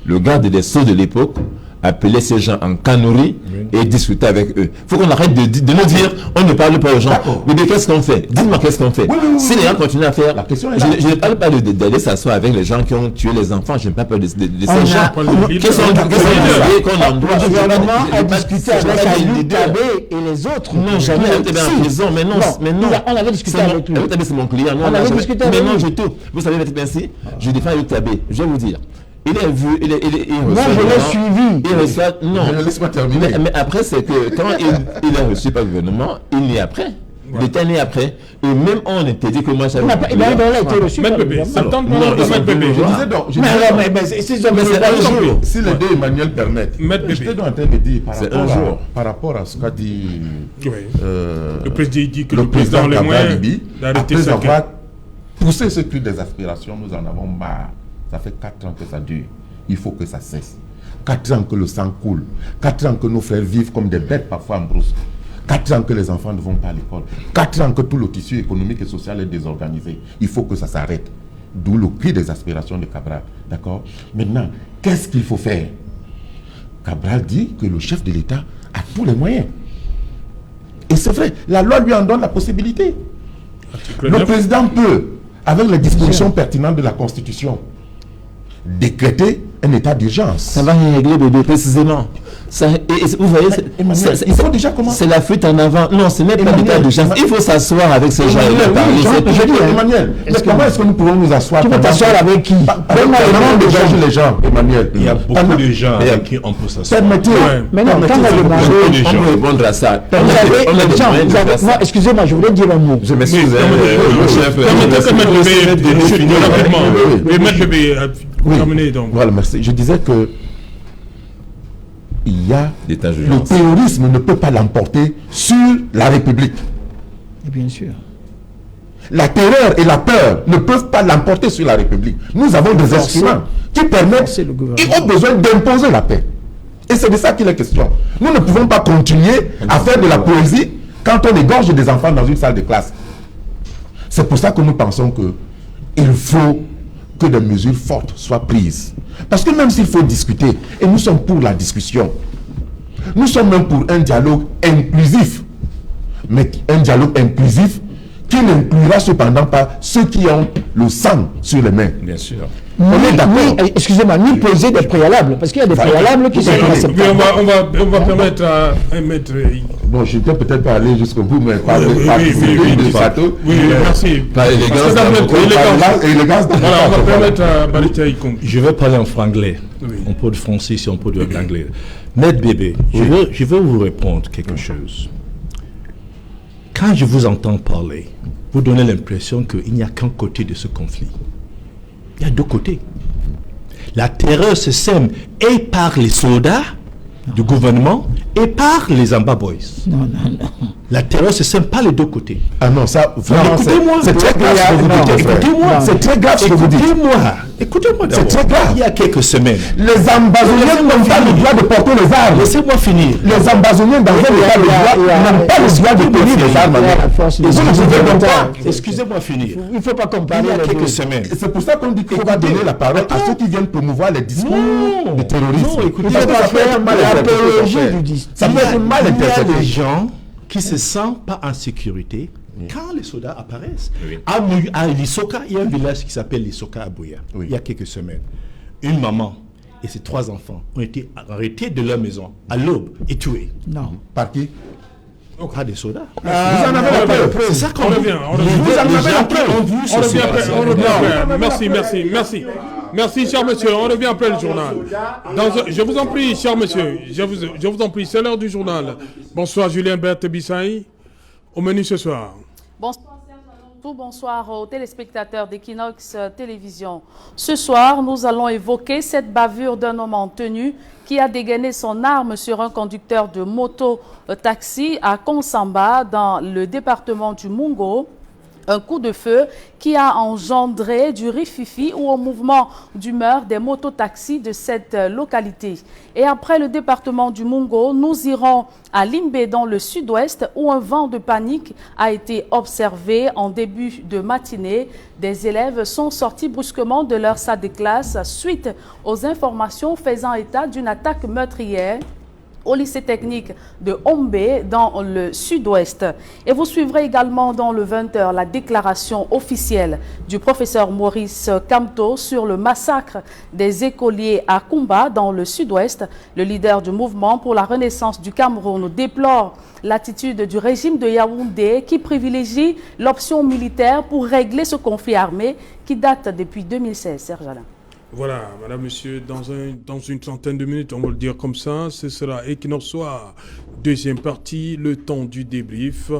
le garde des Sceaux de l'époque appelait ces gens en canourie et discutait avec eux. Il faut qu'on arrête de nous dire, on ne parle pas aux gens. D'accord. Mais qu'est-ce qu'on fait? Dites-moi qu'est-ce qu'on fait. Oui, oui, oui, Si les gens continuent à faire, La question est là. je ne parle pas d'aller s'asseoir avec les gens qui ont tué les enfants, je ne parle pas de ces On a- gens. on- Qui sont on- liés qu'on en doit. Le gouvernement a Je- je- discuté je- je- avec je- Ayou je- Tabé et les autres. Non, jamais elle était en prison, mais non, mais non. On avait discuté C'est mon- avec lui. Ayou Tabé, c'est mon client. Non, On n'a avait jamais- discuté mais avec non, lui. je tout. Vous savez, ainsi, je défends Ayou Tabé. Je vais vous dire. Il est vu, il Moi, reçoit je l'ai vraiment- suivi. Il reçoit, non. Laisse-moi terminer. Mais après, c'est que quand il est reçu par le gouvernement, il est après. Il était né après. Et même on était dit que moi, j'avais. On n'a pas- il a été reçu par Maître le bébé, gouvernement. ça tente Non, pas ils de sont maître bébé. venus Je voir. disais donc, Mais alors, mais c'est Mais c'est un jour. si les deux Emmanuel permettent, Maître je bébé. t'ai en train de dire C'est un jour. par rapport à ce qu'a dit Oui. Le président dit que le président a les Kabila moyens Libi, d'arrêter après sa avoir guerre. poussé ce cri des aspirations, nous en avons marre. Ça fait 4 ans que ça dure. Il faut que ça cesse. 4 ans que le sang coule. 4 ans que nos frères vivent comme des bêtes parfois en brousse. 4 ans que les enfants ne vont pas à l'école. 4 ans que tout le tissu économique et social est désorganisé. Il faut que ça s'arrête. D'où le cri des aspirations de Cabral. D'accord? Maintenant, qu'est-ce qu'il faut faire? Cabral dit que le chef de l'État a tous les moyens. Et c'est vrai, la loi lui en donne la possibilité. Article Le 9. président peut, avec les dispositions pertinentes de la Constitution, décréter un état d'urgence. Ça va régler Bébé, précisément. Ça, et vous voyez, il faut déjà commencer. C'est la fuite en avant. Non, ce n'est pas l'état d'urgence. Il faut s'asseoir avec ces gens. Emmanuel, comment est-ce que nous pouvons nous asseoir? Tu veux t'asseoir avec qui? Les gens, Emmanuel. Il y a beaucoup de gens avec qui on peut s'asseoir. Permettez. Maintenant, quand on demande, On peut répondre à ça. excusez-moi, je voulais dire un mot. Je m'excuse. Voilà, merci. Je disais que il y a le terrorisme ne peut pas l'emporter sur la République. Et bien sûr. La terreur et la peur ne peuvent pas l'emporter sur la République. Nous avons des instruments qui permettent, ils ont besoin d'imposer la paix. Et c'est de ça qu'il est question. Nous ne pouvons pas continuer à faire de la poésie quand on égorge des enfants dans une salle de classe. C'est pour ça que nous pensons qu'il faut que des mesures fortes soient prises. Parce que même s'il faut discuter, et nous sommes pour la discussion, nous sommes même pour un dialogue inclusif, mais un dialogue inclusif qui n'inclura cependant pas ceux qui ont le sang sur les mains. Bien sûr. Excusez-moi, ni poser des préalables, parce qu'il y a des préalables qui sont inacceptables. On va permettre à un maître. Bon, je ne peux peut-être pas aller jusqu'au bout, mais pas oui, château. Oui, merci. Voilà, on va permettre à Barita Ikongi. Je vais parler en franglais. On peut de français si on peut de l'anglais. Maître Bébé, je veux vous répondre quelque chose. Quand je vous entends parler, vous donnez l'impression qu'il n'y a qu'un côté de ce conflit. Il y a deux côtés. La terreur se sème et par les soldats du gouvernement et par les Amba Boys. Non. La terreur se sème par les deux côtés. Ah non, ça, vraiment, c'est très grave ce que vous dites. Écoutez-moi. C'est très grave ce que vous dites. Écoutez-moi C'est très grave. Il y a quelques semaines. Les ambazoniens n'ont pas le droit de porter les armes. Laissez-moi finir. Les ambazoniens dans un état de droit n'ont pas le droit de tenir les armes. Vous ne pouvez donc pas. Excusez-moi finir. Il ne faut pas comparer Il y a les quelques deux. semaines. C'est pour ça qu'on dit qu'il faut pas donner la parole à ceux qui viennent promouvoir les discours de terrorisme. Non, écoutez, parce que ça peut être mal interprété. Ça peut être mal Il y a des interprété. gens qui se sentent pas en sécurité quand les soldats apparaissent. À Lisoka, il y a un village qui s'appelle Lisoka à Bouya, il y a quelques semaines. Une maman et ses 3 enfants ont été arrêtés de leur maison à l'aube et tués. Non. Par qui? Pas des soldats. Vous en avez la preuve. C'est ça qu'on revient. Vous en avez la preuve. On revient après. Merci, cher monsieur. On revient après le journal. Je vous en prie, cher monsieur. Je vous en prie, c'est l'heure du journal. Bonsoir, Julien Berthe Bissaï. Au menu ce soir. Bonsoir aux téléspectateurs d'Equinox Télévision. Ce soir, nous allons évoquer cette bavure d'un homme en tenue qui a dégainé son arme sur un conducteur de moto-taxi à Konsamba dans le département du Mungo. Un coup de feu qui a engendré du rififi ou au mouvement d'humeur des mototaxis de cette localité. Et après le département du Mungo, nous irons à Limbe dans le sud-ouest où un vent de panique a été observé en début de matinée. Des élèves sont sortis brusquement de leur salle de classe suite aux informations faisant état d'une attaque meurtrière au lycée technique de Ombe dans le sud-ouest. Et vous suivrez également dans le 20h la déclaration officielle du professeur Maurice Kamto sur le massacre des écoliers à Kumba dans le sud-ouest. Le leader du mouvement pour la renaissance du Cameroun déplore l'attitude du régime de Yaoundé qui privilégie l'option militaire pour régler ce conflit armé qui date depuis 2016. Serge Alain. Voilà, madame, monsieur, dans une trentaine de minutes, on va le dire comme ça, ce sera Equinox Soir, deuxième partie, le temps du débrief.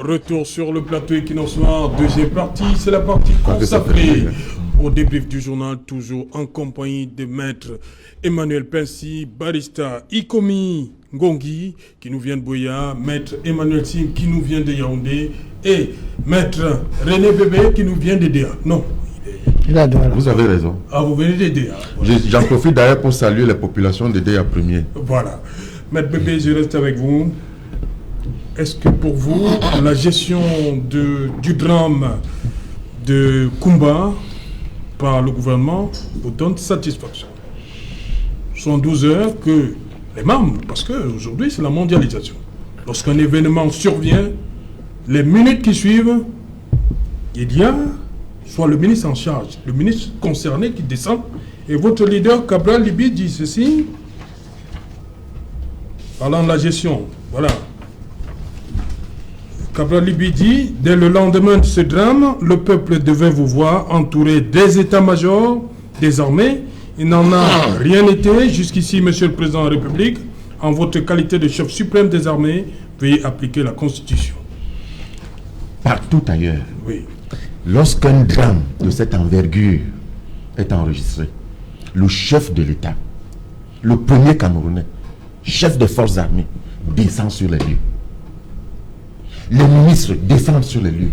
Retour sur le plateau Equinox Soir, deuxième partie, c'est la partie consacrée au débrief du journal, toujours en compagnie de maître Emmanuel Pincy, barista Ikomi Ngongi, qui nous vient de Boya, maître Emmanuel Singh, qui nous vient de Yaoundé, et maître René Bébé, qui nous vient de Déa. Non. Vous avez raison. Ah, vous venez de Déa. Voilà. J'en profite d'ailleurs pour saluer les populations de Déa premier. Voilà. Maître Bébé, je reste avec vous. est-ce que pour vous, la gestion du drame de Kumba par le gouvernement vous donne satisfaction? 112 heures que les membres, parce qu'aujourd'hui c'est la mondialisation. Lorsqu'un événement survient, les minutes qui suivent, il y a soit le ministre en charge, le ministre concerné qui descend, et votre leader Cabral Libye dit ceci, parlant de la gestion, voilà. Cabral Libye dit, dès le lendemain de ce drame, le peuple devait vous voir entouré des états-majors, des armées. Il n'en a rien été. Jusqu'ici, Monsieur le Président de la République, en votre qualité de chef suprême des armées, veuillez appliquer la Constitution. Partout ailleurs, Oui. lorsqu'un drame de cette envergure est enregistré, le chef de l'État, le premier Camerounais, chef des forces armées, descend sur les lieux. Les ministres descendent sur les lieux.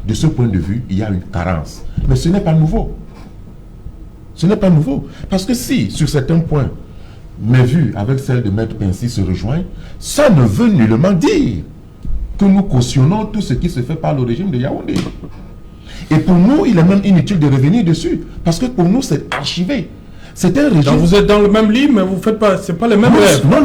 De ce point de vue, il y a une carence. Mais ce n'est pas nouveau. Ce n'est pas nouveau. Parce que si, sur certains points, mes vues avec celles de Maître Pincy se rejoignent, ça ne veut nullement dire que nous cautionnons tout ce qui se fait par le régime de Yaoundé. Et pour nous, il est même inutile de revenir dessus. Parce que pour nous, c'est archivé. C'est un régime... Donc vous êtes dans le même lit, mais vous faites pas... C'est pas les mêmes rêves. Non.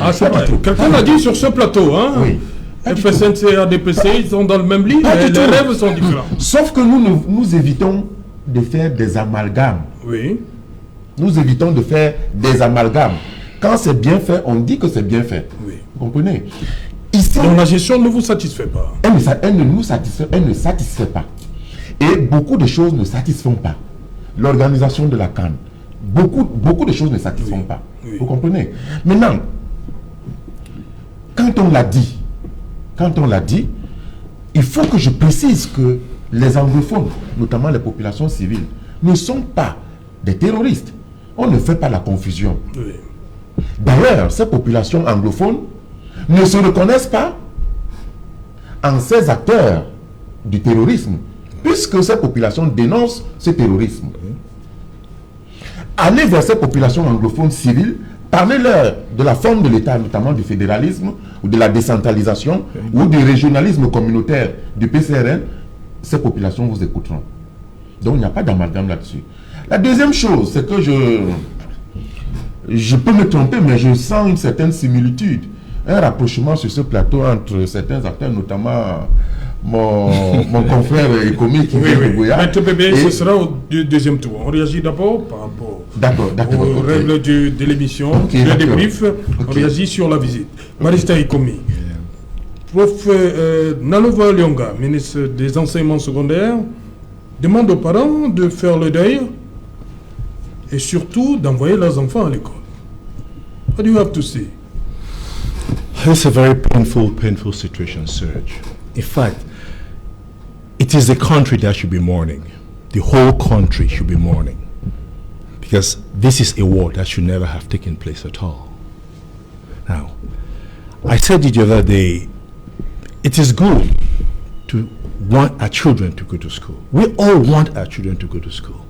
Ah, c'est vrai. Quelqu'un l'a dit sur ce plateau, hein? Oui. FSNC et ADPC, ils sont dans le même lit, mais les rêves sont différents. Sauf que nous évitons de faire des amalgames. Oui. Nous évitons de faire des amalgames. Quand c'est bien fait, on dit que c'est bien fait. Oui. Vous comprenez? Ici, Donc la gestion ne vous satisfait pas. elle ne nous satisfait, elle ne satisfait pas. Et beaucoup de choses ne satisfont pas. L'organisation de la CAN, beaucoup de choses ne satisfont pas. Oui. Vous comprenez? Maintenant, quand on l'a dit, il faut que je précise que les anglophones, notamment les populations civiles, ne sont pas des terroristes. On ne fait pas la confusion. Oui. D'ailleurs, ces populations anglophones ne se reconnaissent pas en ces acteurs du terrorisme, puisque ces populations dénoncent ce terrorisme. Allez vers ces populations anglophones civiles, parlez-leur de la forme de l'État, notamment du fédéralisme, ou de la décentralisation, ou du régionalisme communautaire du PCRN, ces populations vous écouteront. Donc il n'y a pas d'amalgame là-dessus. La deuxième chose, c'est que je peux me tromper, mais je sens une certaine similitude, un rapprochement sur ce plateau entre certains acteurs, notamment mon confrère Ekomi qui vient de Goya. Maître Bébé, ce sera au deuxième tour. On réagit d'abord par rapport aux règles de l'émission, le débrief, on réagit sur la visite. Marista Ekomi. Prof Nalova Lyonga, ministre des enseignements secondaires, demande aux parents de faire le deuil et surtout d'envoyer leurs enfants à l'école. What do you have to say? It's a very painful situation, Serge. In fact, it is the country that should be mourning. The whole country should be mourning. Because this is a war that should never have taken place at all. Now, I said it the other day, it is good to want our children to go to school. We all want our children to go to school.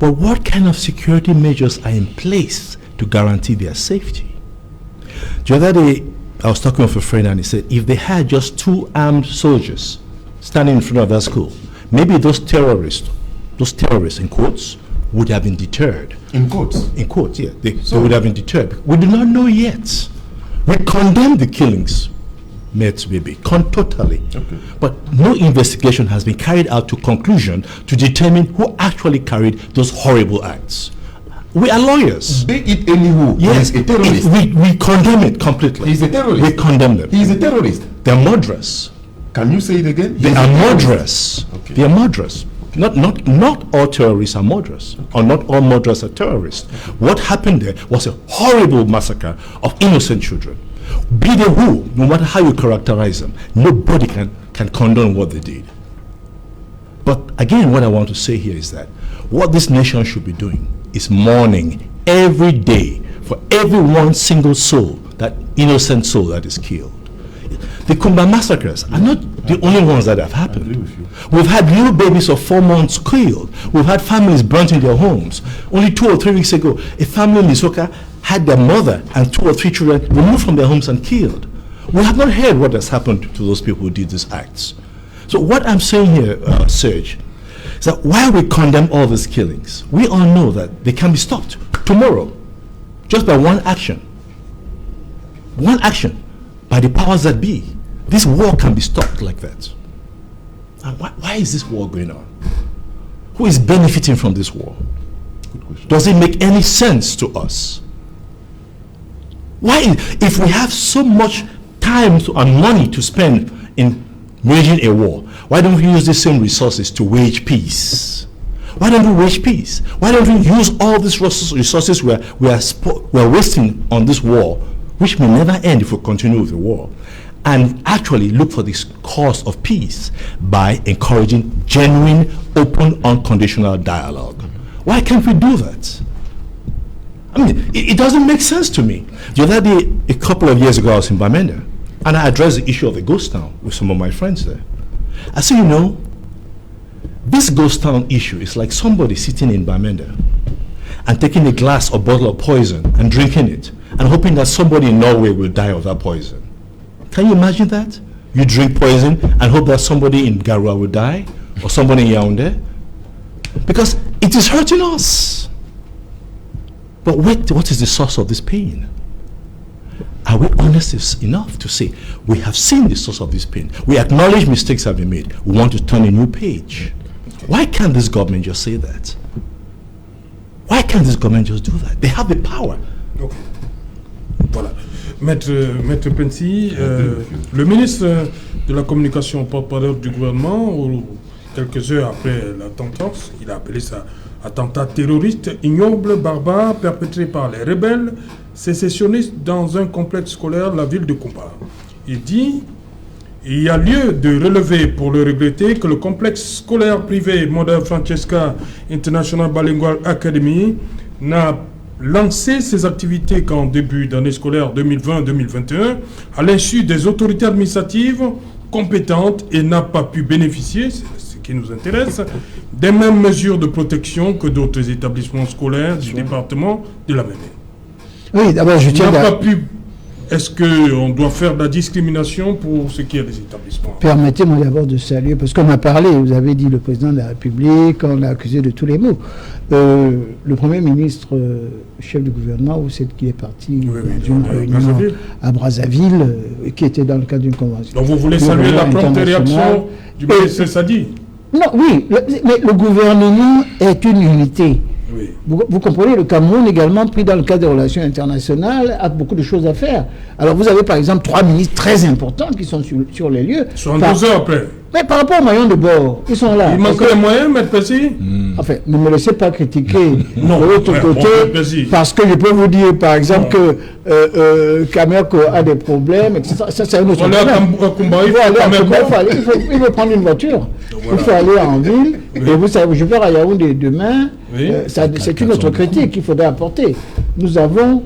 But what kind of security measures are in place to guarantee their safety? The other day, I was talking with a friend and he said, if they had just 2 armed soldiers standing in front of that school, maybe those terrorists in quotes, would have been deterred. In quotes? In quotes, yeah. They would have been deterred. We do not know yet. We condemn the killings, maybe, totally. Okay. But no investigation has been carried out to conclusion to determine who actually carried those horrible acts. We are lawyers. Be it anywho, yes, he is a terrorist. We condemn it completely. He is a terrorist. We condemn them. He is a terrorist. They are murderers. Can you say it again? They are murderers. Okay. They are murderers. Okay. Not all terrorists are murderers, or not all murderers are terrorists. Okay. What happened there was a horrible massacre of innocent children. Be they who, no matter how you characterize them, nobody can condone what they did. But again, what I want to say here is that what this nation should be doing is mourning every day for every one single soul, that innocent soul that is killed. The Kumba massacres are not the only ones that have happened. We've had little babies of 4 months killed. We've had families burnt in their homes. Only 2 or 3 weeks ago, a family in Lisoka had their mother and 2 or 3 children removed from their homes and killed. We have not heard what has happened to those people who did these acts. So what I'm saying here, Serge, is that while we condemn all these killings, we all know that they can be stopped tomorrow, just by one action. One action by the powers that be. This war can be stopped like that. And why is this war going on? Who is benefiting from this war? Good question. Does it make any sense to us? Why, if we have so much time and money to spend in waging a war, why don't we use the same resources to wage peace? Why don't we wage peace? Why don't we use all these resources we're wasting on this war, which may never end if we continue with the war, and actually look for this cause of peace by encouraging genuine, open, unconditional dialogue? Why can't we do that? I mean, it doesn't make sense to me. The other day, a couple of years ago, I was in Bamenda, and I addressed the issue of the ghost town with some of my friends there. I said, you know, this ghost town issue is like somebody sitting in Bamenda and taking a glass or bottle of poison and drinking it and hoping that somebody in Norway will die of that poison. Can you imagine that? You drink poison and hope that somebody in Garua will die or somebody in Yaoundé? Because it is hurting us. But what is the source of this pain? Are we honest enough to say, we have seen the source of this pain. We acknowledge mistakes have been made. We want to turn a new page. Why can't this government just say that? Why can't this government just do that? They have the power. Okay. Voilà. Maître Pensy, le ministre de la Communication, porte-parole du gouvernement, quelques heures après l'attentat, il a appelé ça attentat terroriste, ignoble, barbare, perpétré par les rebelles sécessionnistes dans un complexe scolaire de la ville de Kumba. Il dit, il y a lieu de relever pour le regretter que le complexe scolaire privé Mother Francesca International Bilingual Academy n'a lancé ses activités qu'en début d'année scolaire 2020-2021 à l'insu des autorités administratives compétentes et n'a pas pu bénéficier, c'est ce qui nous intéresse, des mêmes mesures de protection que d'autres établissements scolaires du département de la Mémé. Oui, d'abord, je tiens à... Est-ce qu'on doit faire de la discrimination pour ce qui est des établissements? Permettez-moi d'abord de saluer, parce qu'on a parlé, vous avez dit le président de la République, on l'a accusé de tous les maux. Le Premier ministre, chef du gouvernement, vous savez qu'il est parti d'une réunion à Brazzaville, qui était dans le cadre d'une convention. Donc vous voulez saluer la prompte réaction du ministre Sadi? Non, oui, mais le gouvernement est une unité. Oui. Vous comprenez, le Cameroun également, pris dans le cadre des relations internationales, a beaucoup de choses à faire. Alors vous avez par exemple 3 ministres très importants qui sont sur les lieux. 72 heures après. Mais par rapport aux moyens de bord, ils sont là. Il manque les moyens, Maître Pensy? Enfin, ne me laissez pas critiquer de l'autre côté, parce que je peux vous dire par exemple que Camerco a des problèmes, etc. Ça, c'est un autre problème. Il faut prendre une voiture. Il faut aller en ville. Et vous savez, je vais à Yaoundé demain. C'est une autre critique qu'il faudrait apporter. Nous avons,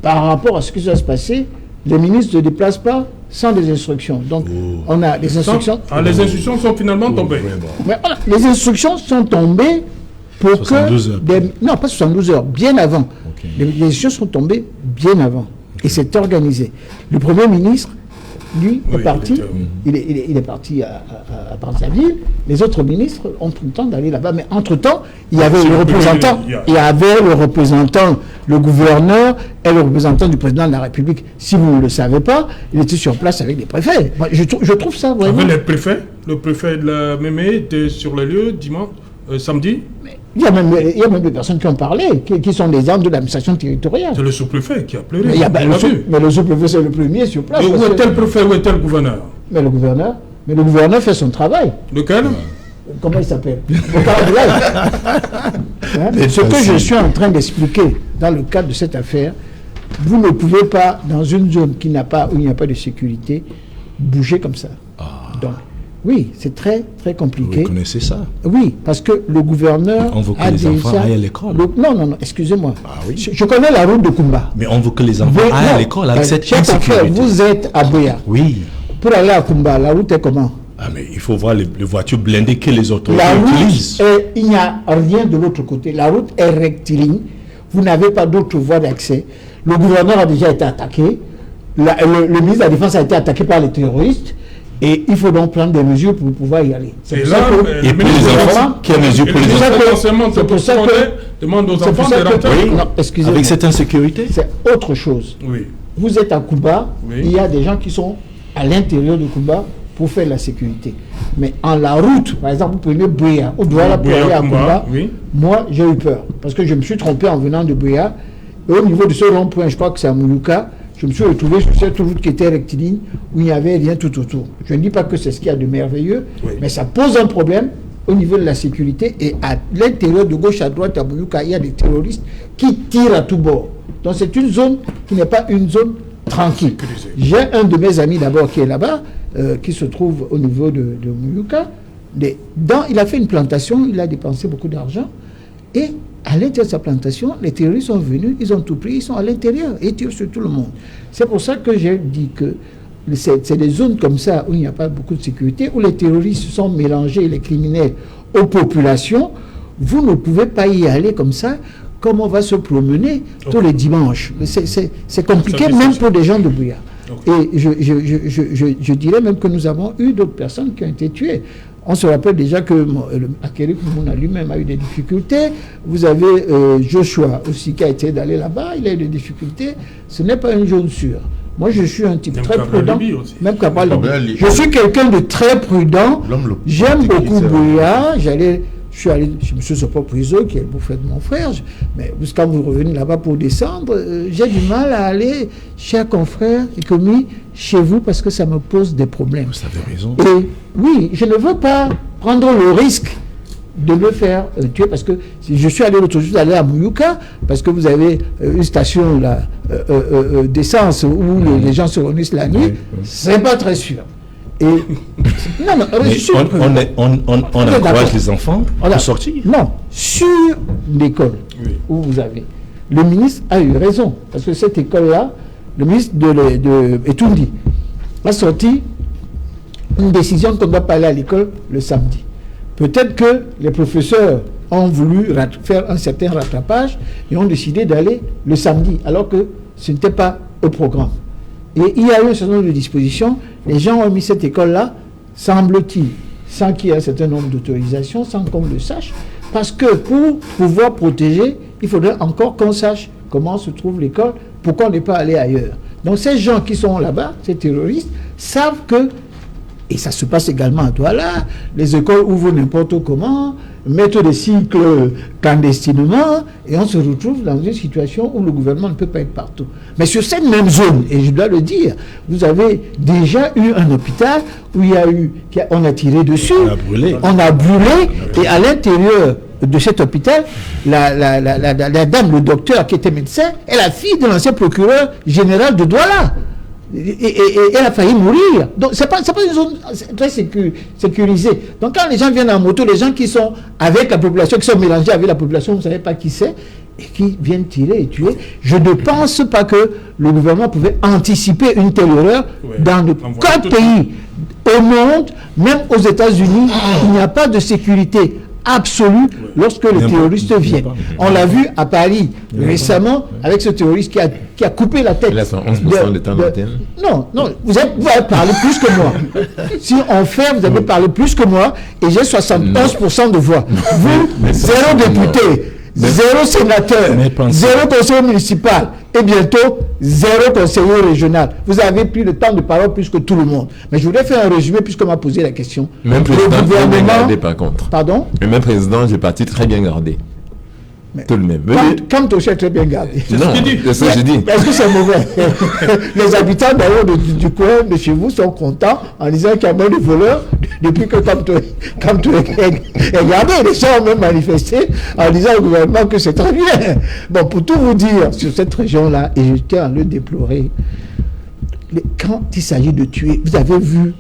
par rapport à ce qui va se passer, les ministres ne se déplacent pas sans des instructions. Donc, on a des instructions. Les instructions sont finalement tombées. Mais voilà, les instructions sont tombées pour 72 heures. Non, pas 72 heures, bien avant. Okay. Les instructions sont tombées bien avant. Okay. Et c'est organisé. Le Premier ministre, lui, est parti. Il est parti à Brazzaville. Les autres ministres ont pris le temps d'aller là-bas. Mais entre-temps, il y avait le représentant. Il y avait le représentant, le gouverneur et le représentant du président de la République. Si vous ne le savez pas, il était sur place avec les préfets. Moi, je trouve ça vraiment... Avec les préfets? Le préfet de la Mémé était sur les lieux dimanche, samedi? Mais il y a même des personnes qui ont parlé, qui sont des gens de l'administration territoriale. C'est le sous-préfet qui a pleuré. Mais le sous-préfet, c'est le premier sur place. Où est-il le préfet, où est-il le gouverneur? Mais le gouverneur fait son travail. Lequel? Comment il s'appelle? Ce que je suis en train d'expliquer dans le cadre de cette affaire, vous ne pouvez pas, dans une zone où il n'y a pas de sécurité, bouger comme ça. Donc, oui, c'est très, très compliqué. Vous connaissez ça? Oui, parce que le gouverneur on veut que les enfants aillent à l'école. Non, excusez-moi. Oui. Je connais la route de Kumba. Mais on veut que les enfants aillent à l'école avec cette insécurité. Vous êtes à Boya. Oui. Pour aller à Kumba, la route est comment? Mais il faut voir les voitures blindées que les autorités utilisent. Il n'y a rien de l'autre côté. La route est rectiligne. Vous n'avez pas d'autre voie d'accès. Le gouverneur a déjà été attaqué. le ministre de la Défense a été attaqué par les terroristes. Et il faut donc prendre des mesures pour pouvoir y aller. Et là, et pour les enfants, quelles mesures pour les enfants? C'est pour ça que demande aux enfants de rentrer. Non, excusez-moi. Avec cette insécurité? C'est autre chose. Oui. Vous êtes à Cuba, Oui. il y a des gens qui sont à l'intérieur de Cuba pour faire la sécurité. Mais en la route, par exemple, vous prenez Buea, ou Douala pour aller à Cuba, oui. moi j'ai eu peur. Parce que je me suis trompé en venant de Buea. Et au niveau de ce rond-point, je crois que c'est à Moulouka, je me suis retrouvé sur cette route qui était rectiligne, où il n'y avait rien tout autour. Je ne dis pas que c'est ce qu'il y a de merveilleux, Oui. mais ça pose un problème au niveau de la sécurité. Et à l'intérieur, de gauche à droite, à Moulouka, il y a des terroristes qui tirent à tout bord. Donc c'est une zone qui n'est pas une zone tranquille. J'ai un de mes amis d'abord qui est là-bas, qui se trouve au niveau de Moulouka. Il a fait une plantation, il a dépensé beaucoup d'argent. Et à l'intérieur de sa plantation, les terroristes sont venus, ils ont tout pris, ils sont à l'intérieur et ils tirent sur tout le monde. C'est pour ça que j'ai dit que c'est des zones comme ça où il n'y a pas beaucoup de sécurité, où les terroristes sont mélangés, les criminels, aux populations. Vous ne pouvez pas y aller comme ça, comme on va se promener tous les dimanches. C'est compliqué même pour des gens de Buea. Et je dirais même que nous avons eu d'autres personnes qui ont été tuées. On se rappelle déjà que Akéry Koumouna lui-même a eu des difficultés. Vous avez Joshua aussi qui a été d'aller là-bas, il a eu des difficultés. Ce n'est pas une zone sûre. Moi, je suis un type même très prudent. Même Kabral Libye. Je suis quelqu'un de très prudent. J'aime beaucoup Buea. Je me suis sur propre réseau, qui est le beau-frère de mon frère. Mais quand vous revenez là-bas pour descendre, j'ai du mal à aller, cher confrère, et commis, chez vous, parce que ça me pose des problèmes. Vous avez raison. Et oui, je ne veux pas prendre le risque de me faire tuer, parce que je suis allé l'autre jour aller à Moulouka, parce que vous avez une station d'essence où les gens se réunissent la nuit. C'est pas très sûr. Et non, on encourage les enfants à sortir. Non, sur l'école où vous avez, le ministre a eu raison, parce que cette école-là, le ministre de Etoundi a sorti une décision qu'on ne doit pas aller à l'école le samedi. Peut-être que les professeurs ont voulu faire un certain rattrapage et ont décidé d'aller le samedi, alors que ce n'était pas au programme. Et il y a eu un certain nombre de dispositions. Les gens ont mis cette école-là, semble-t-il, sans qu'il y ait un certain nombre d'autorisations, sans qu'on le sache, parce que pour pouvoir protéger, il faudrait encore qu'on sache comment se trouve l'école, pourquoi on n'est pas allé ailleurs. Donc ces gens qui sont là-bas, ces terroristes, savent que, et ça se passe également à Douala, les écoles ouvrent n'importe comment, mettent des cycles clandestinement, et on se retrouve dans une situation où le gouvernement ne peut pas être partout. Mais sur cette même zone, et je dois le dire, vous avez déjà eu un hôpital où on a tiré dessus, on a brûlé, et à l'intérieur de cet hôpital, la dame, le docteur qui était médecin, est la fille de l'ancien procureur général de Douala. Et elle a failli mourir. Donc c'est pas une zone très sécurisée. Donc quand les gens viennent en moto, les gens qui sont avec la population, qui sont mélangés avec la population, vous ne savez pas qui c'est, et qui viennent tirer et tuer, je ne pense pas que le gouvernement pouvait anticiper une telle erreur dans le quatre pays au monde, même aux États-Unis, il n'y a pas de sécurité absolue lorsque les terroristes viennent. On l'a vu à Paris récemment avec ce terroriste qui a coupé la tête. Il a 11% de temps d'antenne. Non, vous avez parlé plus que moi. Si on fait, vous avez parlé plus que moi et j'ai 71% de voix. Vous, 0 député, 0 sénateur, 0 conseiller municipal et bientôt 0 conseiller régional. Vous avez pris le temps de parole plus que tout le monde. Mais je voudrais faire un résumé puisqu'on m'a posé la question. Même président, très bien gardé par contre. Pardon? Le même président, j'ai parti très bien gardé. Mais tout de même. Comme ton chef très bien gardé. Non, c'est ce que je dis. Est-ce que c'est mauvais? Les habitants d'ailleurs du coin de chez vous sont contents en disant qu'il y a moins de voleurs depuis que comme tu es gardé. Les gens ont même manifesté en disant au gouvernement que c'est très bien. Bon, pour tout vous dire sur cette région-là, et je tiens à le déplorer, quand il s'agit de tuer, vous avez vu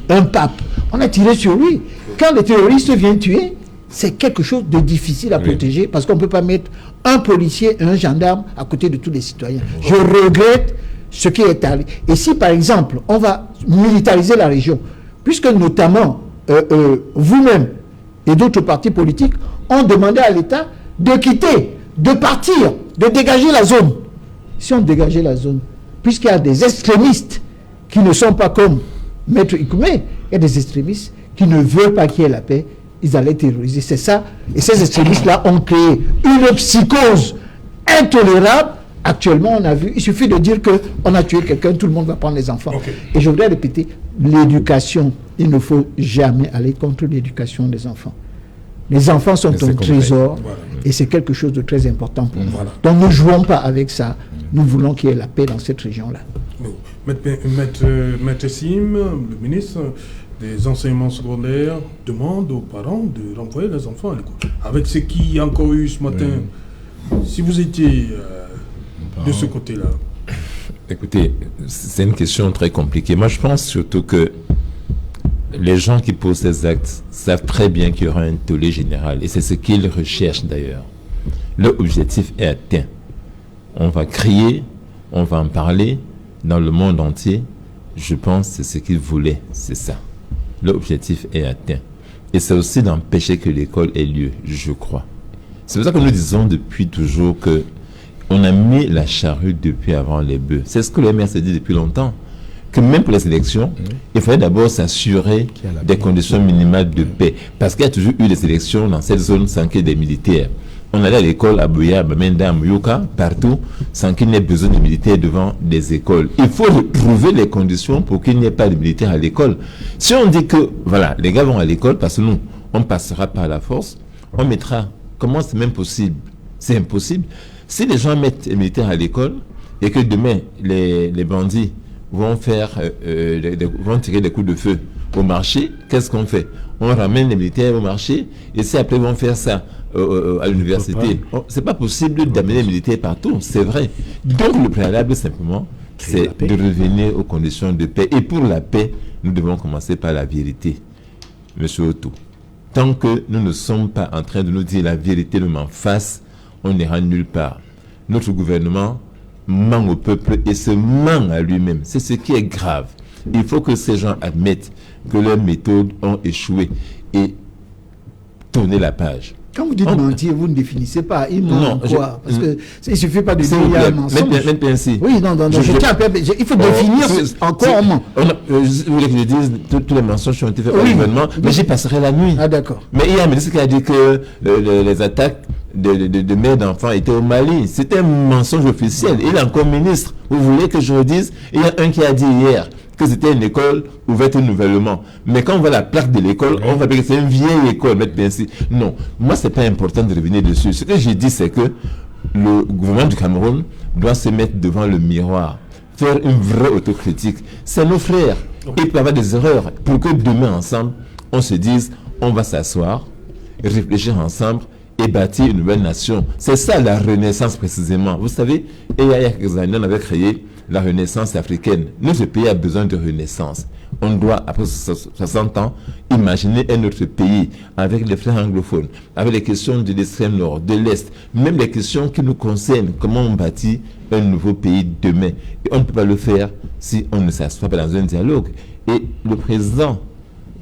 un pape, on a tiré sur lui. Quand les terroristes viennent tuer, c'est quelque chose de difficile à protéger parce qu'on ne peut pas mettre un policier et un gendarme à côté de tous les citoyens. Je regrette ce qui est arrivé. Et si, par exemple, on va militariser la région, puisque notamment vous-même et d'autres partis politiques ont demandé à l'État de quitter, de partir, de dégager la zone. Si on dégageait la zone, puisqu'il y a des extrémistes qui ne sont pas comme Maître Ikoumé, il y a des extrémistes qui ne veulent pas qu'il y ait la paix, ils allaient terroriser. C'est ça. Et ces extrémistes-là ont créé une psychose intolérable. Actuellement, on a vu, il suffit de dire qu'on a tué quelqu'un, tout le monde va prendre les enfants. Okay. Et je voudrais répéter, l'éducation, il ne faut jamais aller contre l'éducation des enfants. Les enfants sont un trésor, voilà. Et c'est quelque chose de très important pour nous. Voilà. Donc ne jouons pas avec ça. Nous voulons qu'il y ait la paix dans cette région-là. Maître Sim, le ministre des enseignements secondaires, demande aux parents de renvoyer les enfants à l'école. Avec ce qu'il y a encore eu ce matin, si vous étiez de ce côté-là. Écoutez, c'est une question très compliquée. Moi, je pense surtout que les gens qui posent ces actes savent très bien qu'il y aura un tollé général. Et c'est ce qu'ils recherchent d'ailleurs. Leur objectif est atteint. On va crier, on va en parler dans le monde entier. Je pense que c'est ce qu'ils voulaient, c'est ça. Leur objectif est atteint. Et c'est aussi d'empêcher que l'école ait lieu, je crois. C'est pour ça que nous disons depuis toujours que on a mis la charrue depuis avant les bœufs. C'est ce que le MR s'est dit depuis longtemps. Que même pour les élections, il fallait d'abord s'assurer des conditions minimales de paix. Parce qu'il y a toujours eu des élections dans cette zone sans qu'il y ait des militaires. On allait à l'école à Boya, à Bamenda, à Mouyouka, partout, sans qu'il n'y ait besoin de militaires devant des écoles. Il faut retrouver les conditions pour qu'il n'y ait pas de militaires à l'école. Si on dit que, voilà, les gars vont à l'école parce que nous, on passera par la force, on mettra, comment c'est même possible? C'est impossible. Si les gens mettent les militaires à l'école et que demain, les bandits vont vont tirer des coups de feu au marché, qu'est-ce qu'on fait? On ramène les militaires au marché et si après ils vont faire ça à l'université, c'est pas possible d'amener les militaires partout, c'est vrai. Donc le préalable simplement, c'est de revenir aux conditions de paix. Et pour la paix, nous devons commencer par la vérité, Monsieur Otto. Tant que nous ne sommes pas en train de nous dire la vérité de en face, on n'ira nulle part. Notre gouvernement ment au peuple et se ment à lui-même. C'est ce qui est grave. Il faut que ces gens admettent que leurs méthodes ont échoué et tourner la page. Quand vous dites mentir, vous ne définissez pas. Il ment quoi? Parce que il ne suffit pas de dire il y a un mensonge. Oui, non, il faut définir en quoi on ment. Vous voulez que je dise tous les mensonges qui ont été faits par le gouvernement, mais j'y passerai la nuit. Ah d'accord. Mais il y a un ministre qui a dit que les attaques de mères d'enfants étaient au Mali. C'était un mensonge officiel. Il est encore ministre. Vous voulez que je le dise? Il y a un qui a dit hier que c'était une école ouverte nouvellement. Mais quand on voit la plaque de l'école, on va dire que c'est une vieille école, mettre bien ainsi. Non, moi, c'est pas important de revenir dessus. Ce que j'ai dit, c'est que le gouvernement du Cameroun doit se mettre devant le miroir, faire une vraie autocritique. C'est nos frères. Ils peuvent avoir des erreurs pour que demain, ensemble, on se dise, on va s'asseoir, réfléchir ensemble et bâtir une nouvelle nation. C'est ça la renaissance précisément. Vous savez, il y a quelques années, on avait créé la renaissance africaine. Notre pays a besoin de renaissance. On doit, après 60 ans, imaginer un autre pays avec les frères anglophones, avec les questions de l'extrême nord, de l'est, même les questions qui nous concernent, comment on bâtit un nouveau pays demain. Et on ne peut pas le faire si on ne s'assoit pas dans un dialogue. Et le président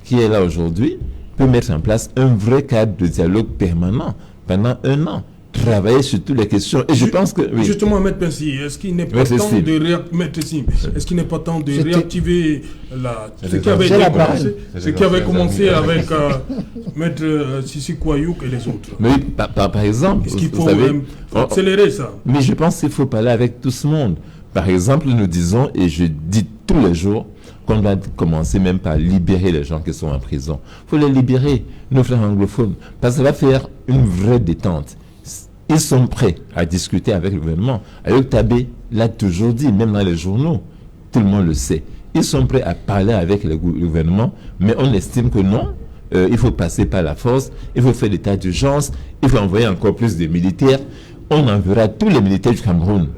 qui est là aujourd'hui peut mettre en place un vrai cadre de dialogue permanent pendant 1 an. Travailler sur toutes les questions. Et je pense que... Oui. Justement, M. Pensy, est-ce qu'il n'est pas temps de réactiver ce qui avait commencé avec M. Sissi Kouayouk et les autres? Mais par exemple... Est-ce qu'il faut accélérer ça? Mais je pense qu'il faut parler avec tout ce monde. Par exemple, nous disons, et je dis tous les jours, qu'on doit commencer même par libérer les gens qui sont en prison. Il faut les libérer, nos frères anglophones, parce que ça va faire une vraie détente. Ils sont prêts à discuter avec le gouvernement. Ayok Tabé l'a toujours dit, même dans les journaux, tout le monde le sait. Ils sont prêts à parler avec le gouvernement, mais on estime que non, il faut passer par la force, il faut faire l'état d'urgence, il faut envoyer encore plus de militaires. On enverra tous les militaires du Cameroun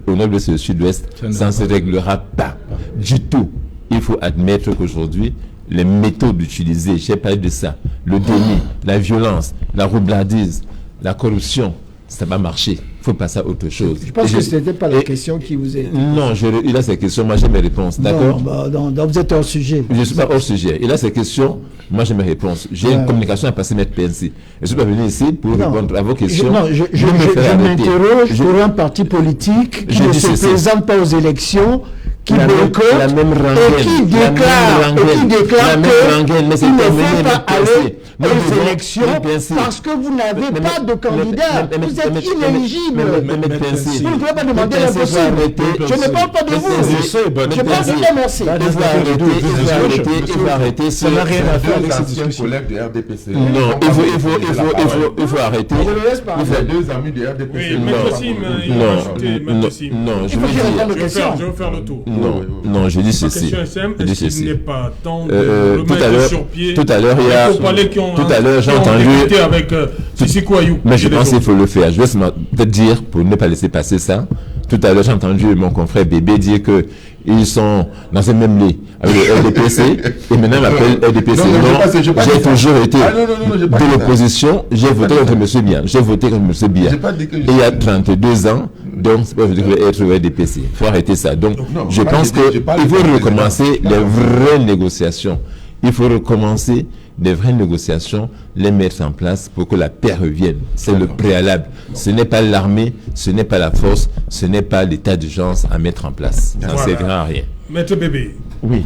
au nord de ce sud-ouest, ça ne se réglera pas du tout. Il faut admettre qu'aujourd'hui, les méthodes utilisées, j'ai parlé de ça, le déni, la violence, la roublardise, la corruption, ça va marcher. Il faut passer à autre chose. Je pense que ce n'était pas la question qui vous est... Non, il a ses questions, moi j'ai mes réponses, d'accord? Non, vous êtes hors sujet. Je ne suis pas hors sujet. Il a ses questions, moi j'ai mes réponses. J'ai une communication à passer mettre PNC. Je ne suis pas venu ici pour répondre à vos questions. Je m'interroge pour un parti politique qui ne se présente pas aux élections, qui boycotte et qui déclare qu'il ne faut pas aller aux élections parce que vous n'avez pas de candidat. Vous êtes inéligible. Vous ne pouvez pas demander l'impossible. Je ne parle pas de vous. Je parle de merci. Il faut arrêter. Ça n'a rien à faire avec cette discussion. Collègues du RDPC. Non, il faut arrêter. Vous êtes deux amis du RDPC. Non, je vais faire le tour. Non, je dis ceci. Il n'est pas temps de remettre sur pied. Tout à l'heure, j'ai entendu. Avec Sissiko Ayou. Mais je pense qu'il faut le faire. Je vais peut-être dire, pour ne pas laisser passer ça. Tout à l'heure, j'ai entendu mon confrère Bébé dire que ils sont dans un même lit avec le RDPC et maintenant il m'appelle RDPC. Non, j'ai toujours été de l'opposition, j'ai voté contre M. Bian. J'ai voté contre M. Bian. Il y a 32 ans, donc c'est pas que je vais être au RDPC. Il faut arrêter ça. Donc, je pense qu'il faut recommencer les vraies négociations. Il faut recommencer des vraies négociations, les mettre en place pour que la paix revienne. C'est le préalable. Ce n'est pas l'armée, ce n'est pas la force, ce n'est pas l'état d'urgence à mettre en place. Ça ne servira à rien. Maître Bébé. Oui.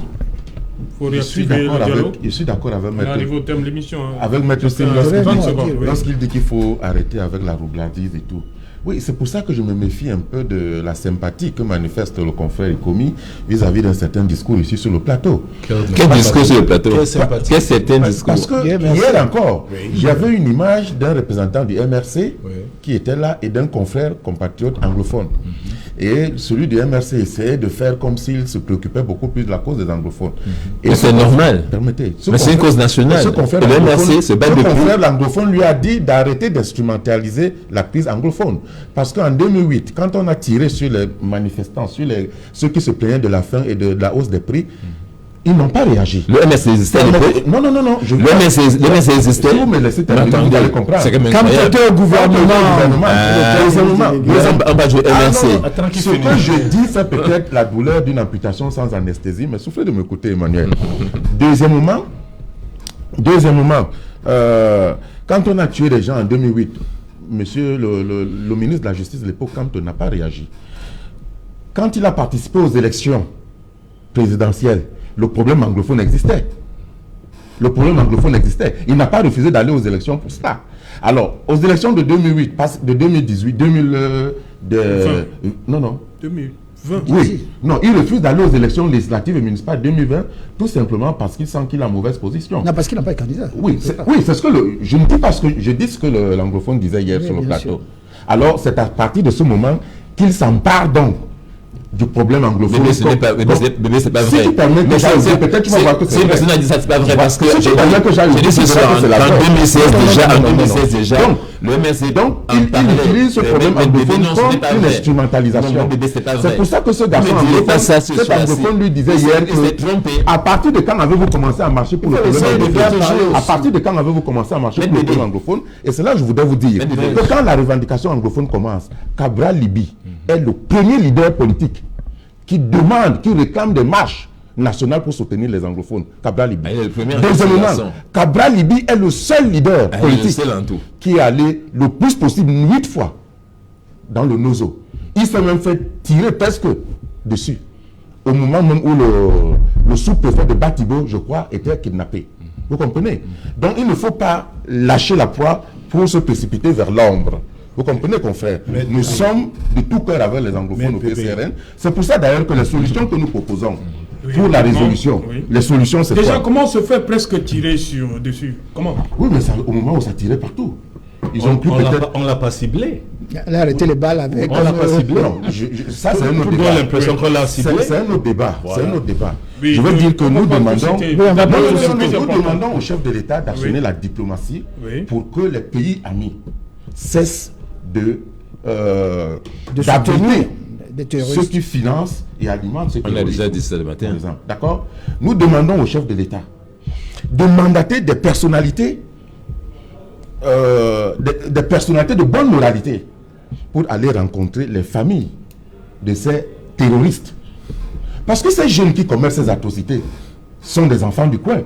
Je suis d'accord avec Maître. On arrive au thème de l'émission. Avec Maître Sim, lorsqu'il dit qu'il faut arrêter avec la roublardise et tout. Oui, c'est pour ça que je me méfie un peu de la sympathie que manifeste le confrère Ikomi vis-à-vis d'un certain discours ici sur le plateau. Quel discours sur le plateau? Quel certain discours? Parce que hier encore, j'avais une image d'un représentant du MRC qui était là et d'un confrère compatriote anglophone. Et celui du MRC essayait de faire comme s'il se préoccupait beaucoup plus de la cause des anglophones. Et c'est normal. Permettez. Mais c'est une cause nationale. Et le MRC se bat depuis. Le confrère anglophone lui a dit d'arrêter d'instrumentaliser la crise anglophone. Parce qu'en 2008, quand on a tiré sur les manifestants, sur ceux qui se plaignaient de la faim et de la hausse des prix, ils n'ont pas réagi. Le MRC existait à l'époque. Non. Le MRC existait. Si vous me laissez terminer, vous allez comprendre. Quand c'était au gouvernement. On va jouer MRC. Ce que je dis, c'est peut-être la douleur d'une amputation sans anesthésie, mais soufflez de m'écouter, Emmanuel. Deuxièmement, quand on a tué les gens en 2008, monsieur le ministre de la Justice de l'époque, Kanto, n'a pas réagi. Quand il a participé aux élections présidentielles, le problème anglophone existait. Il n'a pas refusé d'aller aux élections pour cela. Alors, aux élections de 2008, de 2018, 2020. Oui. Non, il refuse d'aller aux élections législatives et municipales 2020, tout simplement parce qu'il sent qu'il est en mauvaise position. Non, parce qu'il n'a pas de candidat. Oui, c'est ce que je ne dis pas je dis ce que l'anglophone disait hier sur le plateau. Sûr. Alors, c'est à partir de ce moment qu'il s'empare donc du problème anglophone. Mais c'est pas vrai. Si tu permets que j'aille, peut-être tu vas voir que c'est vrai. Si personne a dit ça, c'est pas vrai. Parce que si tu permets que j'aille, j'ai dit ce soir, en 2016 déjà, le MRC donc il utilise ce problème anglophone comme une instrumentalisation. C'est pour ça que ce garçon anglophone lui disait hier que à partir de quand avez-vous commencé à marcher pour le problème anglophone? À partir de quand avez-vous commencé à marcher pour le problème anglophone? Et c'est là que je voudrais vous dire que quand la revendication anglophone commence, Cabral Libye est le premier leader politique qui réclame des marches nationales pour soutenir les anglophones. Cabral Libye. Deuxièmement, Cabral Libye est le seul leader politique qui est allé le plus possible 8 fois dans le Nozo. Il s'est même fait tirer presque dessus. Au moment même où le sous-préfet de Batibo, je crois, était kidnappé. Vous comprenez? Donc il ne faut pas lâcher la proie pour se précipiter vers l'ombre. Vous comprenez, confrère? Nous sommes de tout cœur avec les anglophones au PCRN. C'est pour ça d'ailleurs que les solutions que nous proposons pour la résolution, les solutions, c'est déjà, comment se fait presque tirer dessus? Comment? Oui, mais ça, au moment où ça tirait partout. On l'a pas ciblé. Elle a arrêté les balles avec. On l'a pas ciblé. Non, ça c'est un autre débat. L'impression qu'on l'a ciblé. C'est un autre débat. C'est un autre débat. Je veux dire que nous demandons au chef de l'État d'actionner la diplomatie pour que les pays amis cessent d'appuyer ceux qui financent et alimentent ceux qui on a déjà dit ça le matin. D'accord? Nous demandons au chef de l'État de mandater des personnalités de bonne moralité pour aller rencontrer les familles de ces terroristes. Parce que ces jeunes qui commettent ces atrocités sont des enfants du coin.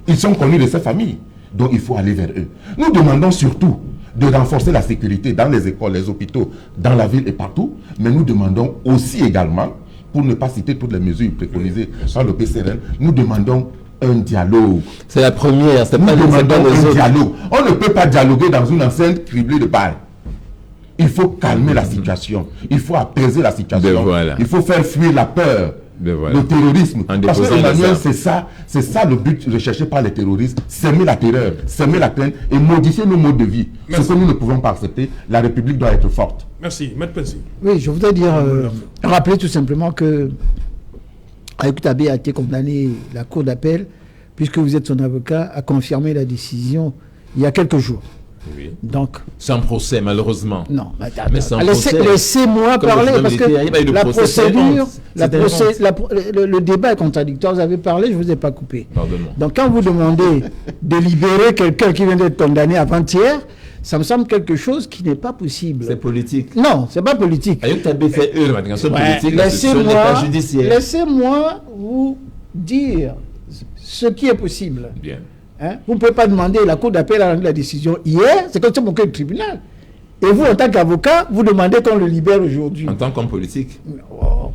Ils sont connus de ces familles. Donc il faut aller vers eux. Nous demandons surtout de renforcer la sécurité dans les écoles, les hôpitaux, dans la ville et partout. Mais nous demandons aussi également, pour ne pas citer toutes les mesures préconisées par le PCRN, nous demandons un dialogue. C'est la première, c'est Nous pas demandons les un autres. dialogue. On ne peut pas dialoguer dans une enceinte criblée de balles. Il faut calmer la situation. Il faut apaiser la situation. Ben voilà. Il faut faire fuir la peur, Ben voilà. le terrorisme. En Parce que déposant Emmanuel, les c'est ça le but recherché par les terroristes, semer la terreur, semer la crainte et modifier nos modes de vie. Merci. Ce que nous ne pouvons pas accepter. La République doit être forte. Merci. Maître Pensy. Oui, je voudrais dire, rappeler tout simplement que Ayoukou Tabé a été condamné, la cour d'appel, puisque vous êtes son avocat, a confirmé la décision il y a quelques jours. Oui. Donc, Sans procès, malheureusement. non, Mais sans procès. laissez-moi Comme parler, le parce que militaire, il y a pas eu de la procès, procédure, c'était honte. le débat est contradictoire. Vous avez parlé, je ne vous ai pas coupé. Pardonne-moi. Donc, quand vous demandez de libérer quelqu'un qui vient d'être condamné avant-hier, ça me semble quelque chose qui n'est pas possible. C'est politique. Non, c'est pas politique. Ayoukou Tabé fait eux, la c'est Ouais, politique, la solution n'est pas judiciaire. laissez-moi vous dire ce qui est possible. Bien. Hein? Vous ne pouvez pas demander, la cour d'appel a rendu la décision hier, c'est comme ça qu'on le tribunal. Et vous, en tant qu'avocat, vous demandez qu'on le libère aujourd'hui. En tant qu'homme politique.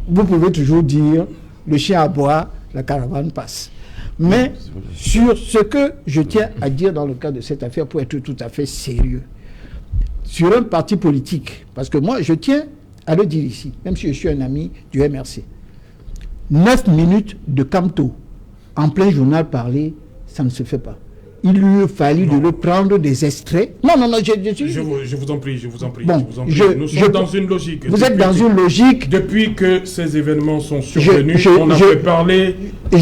Vous pouvez toujours dire, le chien aboie, la caravane passe. Mais sur ce que je tiens à dire dans le cas de cette affaire, pour être tout à fait sérieux, sur un parti politique, parce que moi, je tiens à le dire ici, même si je suis un ami du MRC, 9 minutes de Camto, en plein journal parlé, ça ne se fait pas. Il lui a fallu de le prendre des extraits. Non, Je vous en prie, je vous en prie. Bon, je vous en prie. Nous sommes dans une logique. Vous êtes dans une logique. Depuis que ces événements sont survenus, on a je- fait parler Je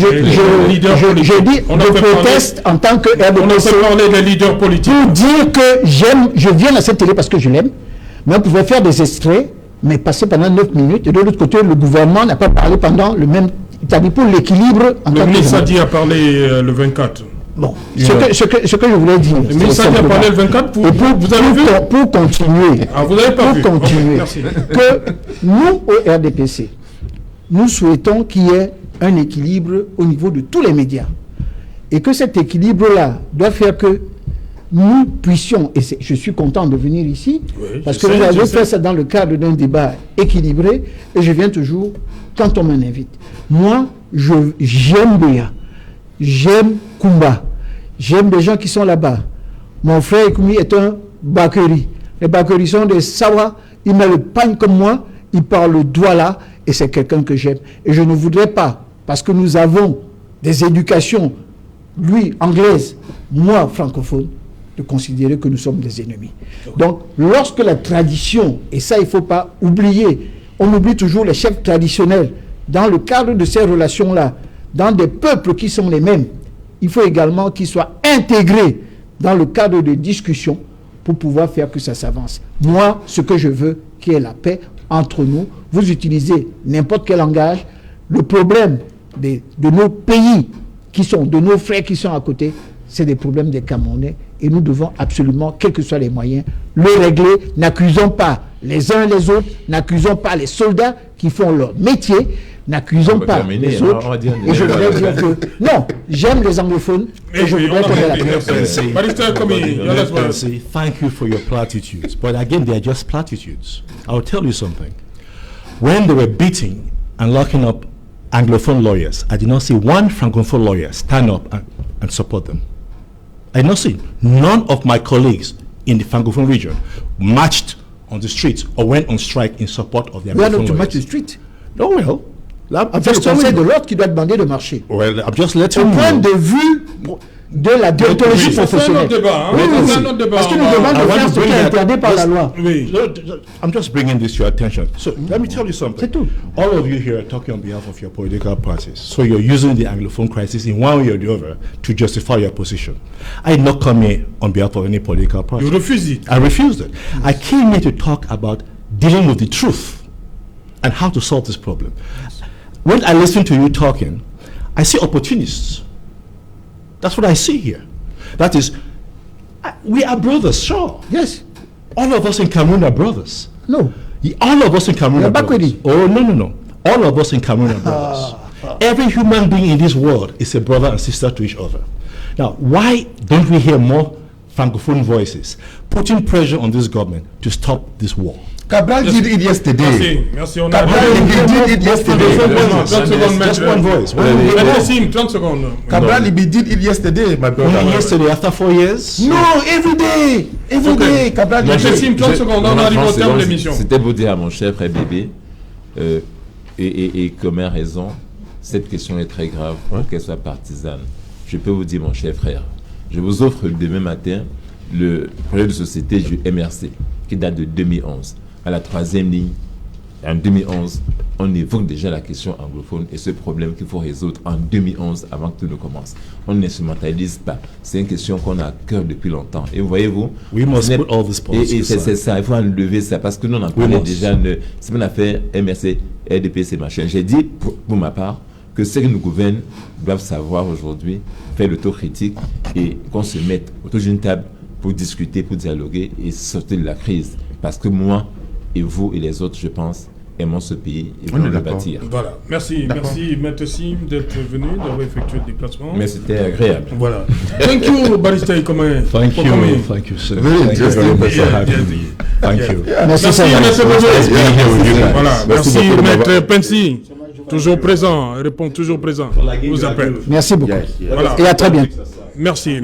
des leaders politiques. dis, On a je fait parler- proteste en tant que On a RDPC fait parler des leaders politiques. pour dire que je viens à cette télé parce que je l'aime, mais on pouvait faire des extraits, mais passer pendant 9 minutes, et de l'autre côté, le gouvernement n'a pas parlé pendant le même... C'est-à-dire pour l'équilibre en Le tant que... ministre Sadi a parlé le 24. Bon, ce que je voulais dire... Le ministre Sadi a parlé le 24 pour... Et Vous avez vu pour continuer, Ah, vous n'avez pas vu. pour continuer, Ok, merci. que nous, au RDPC, nous souhaitons qu'il y ait un équilibre au niveau de tous les médias. Et que cet équilibre-là doit faire que nous puissions, et je suis content de venir ici, Oui, parce je que sais, vous je avez sais. fait ça dans le cadre d'un débat équilibré, et je viens toujours quand on m'invite. Moi, j'aime Béa, j'aime Kumba, j'aime les gens qui sont là-bas. Mon frère Ekoumi est un Bakeri. Les Bakeri sont des Sawa, il met le pagne comme moi, il parle le doigt là, et c'est quelqu'un que j'aime. Et je ne voudrais pas, parce que nous avons des éducations, lui anglaise, moi francophone, de considérer que nous sommes des ennemis. Donc, lorsque la tradition, et ça il ne faut pas oublier, on oublie toujours les chefs traditionnels, dans le cadre de ces relations-là, dans des peuples qui sont les mêmes, il faut également qu'ils soient intégrés dans le cadre de discussion pour pouvoir faire que ça s'avance. Moi, ce que je veux, qu'il y ait la paix entre nous, vous utilisez n'importe quel langage, le problème de nos pays, qui sont, de nos frères qui sont à côté, c'est des problèmes des Camerounais et nous devons absolument, quels que soient les moyens, le régler. N'accusons pas les uns les autres, n'accusons pas les soldats qui font leur métier, n'accusons pas terminer, les on autres. va dire Et je voudrais dire que, non, j'aime les anglophones et je voudrais qu'on ait la paix. Barrister Komi, you're last word. Say, thank you for your platitudes. But again, they are just platitudes. I'll tell you something. When they were beating and locking up Anglophone lawyers, I did not see one Francophone lawyer stand up and support them. I did not see. None of my colleagues in the Francophone region marched on the streets or went on strike in support of the We are Anglophone not to match the lawyers. street. No, well, I'm C'est le just telling conseil de you. l'ordre qui doit demander de marcher. Well, I'm just letting Au you point know. de vue de la déontologie Oui, ça, c'est un professionnelle. autre débat, hein. Oui, oui, C'est oui. un autre débat. Parce que nous On va- demandons I de want faire to ce qui bring est that- interdit par la loi. Oui. I'm just bringing this to your attention. So let me tell you something. C'est tout. All of you here are talking on behalf of your political parties. So you're using the Anglophone crisis in one way or the other to justify your position. I did not come here on behalf of any political party. You refuse it. I refused it. I came here to talk about dealing with the truth and how to solve this problem. When I listen to you talking, I see opportunists. That's what I see here. That is, we are brothers, sure. Yes. All of us in Cameroon are brothers. No. All of us in Cameroon You're are back with brothers. it. Oh, no. All of us in Cameroon are brothers. Every human being in this world is a brother and sister to each other. Now, why don't we hear more Francophone voices putting pressure on this government to stop this war? Cabral did it yesterday. Merci. On a Cabral did it yesterday. 30 secondes, Just one voice. Sim, 30 secondes. Cabral did it yesterday, my brother. Only yesterday, after 4 years? No, every day. Every day, Cabral did it. Sim, 30 secondes, on arrive au terme de l'émission. C'était pour dire à mon cher frère bébé, et comme a raison, cette question est très grave, pour qu'elle soit partisane. Je peux vous dire, mon cher frère, je vous offre demain matin le projet de société du MRC, qui date de 2011. À la 3e ligne, en 2011, on évoque déjà la question anglophone et ce problème qu'il faut résoudre en 2011 avant que tout ne commence. On n'instrumentalise pas. C'est une question qu'on a à cœur depuis longtemps. Et voyez-vous, We must put all this policy et c'est aside. ça, il faut enlever ça parce que nous on en parlait déjà. C'est une affaire MRC, RDPC, machin. J'ai dit pour ma part que ceux qui nous gouvernent doivent savoir aujourd'hui faire l'autocritique et qu'on se mette autour d'une table pour discuter, pour dialoguer et sortir de la crise. Parce que moi et vous et les autres, je pense, aimons ce pays et voulons le bâtir. Voilà. Merci, Maître Sim, d'être venu, d'avoir effectué le déplacement. Mais c'était agréable. Voilà. Thank you, Barista Ikomen. Thank you, sir. Very Thank you interesting. very much for having me. Thank you. Merci, Maître Bobo. Voilà. Merci, Maître Pensi. Toujours présent, répond toujours présent. Vous appelle. Merci beaucoup. Voilà. Et à très bientôt. Merci.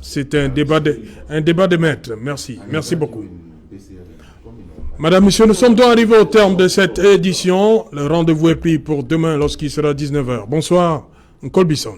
C'est un débat de maîtres. Merci beaucoup. Madame, Monsieur, nous sommes donc arrivés au terme de cette édition. Le rendez-vous est pris pour demain lorsqu'il sera 19h. Bonsoir, Colbison.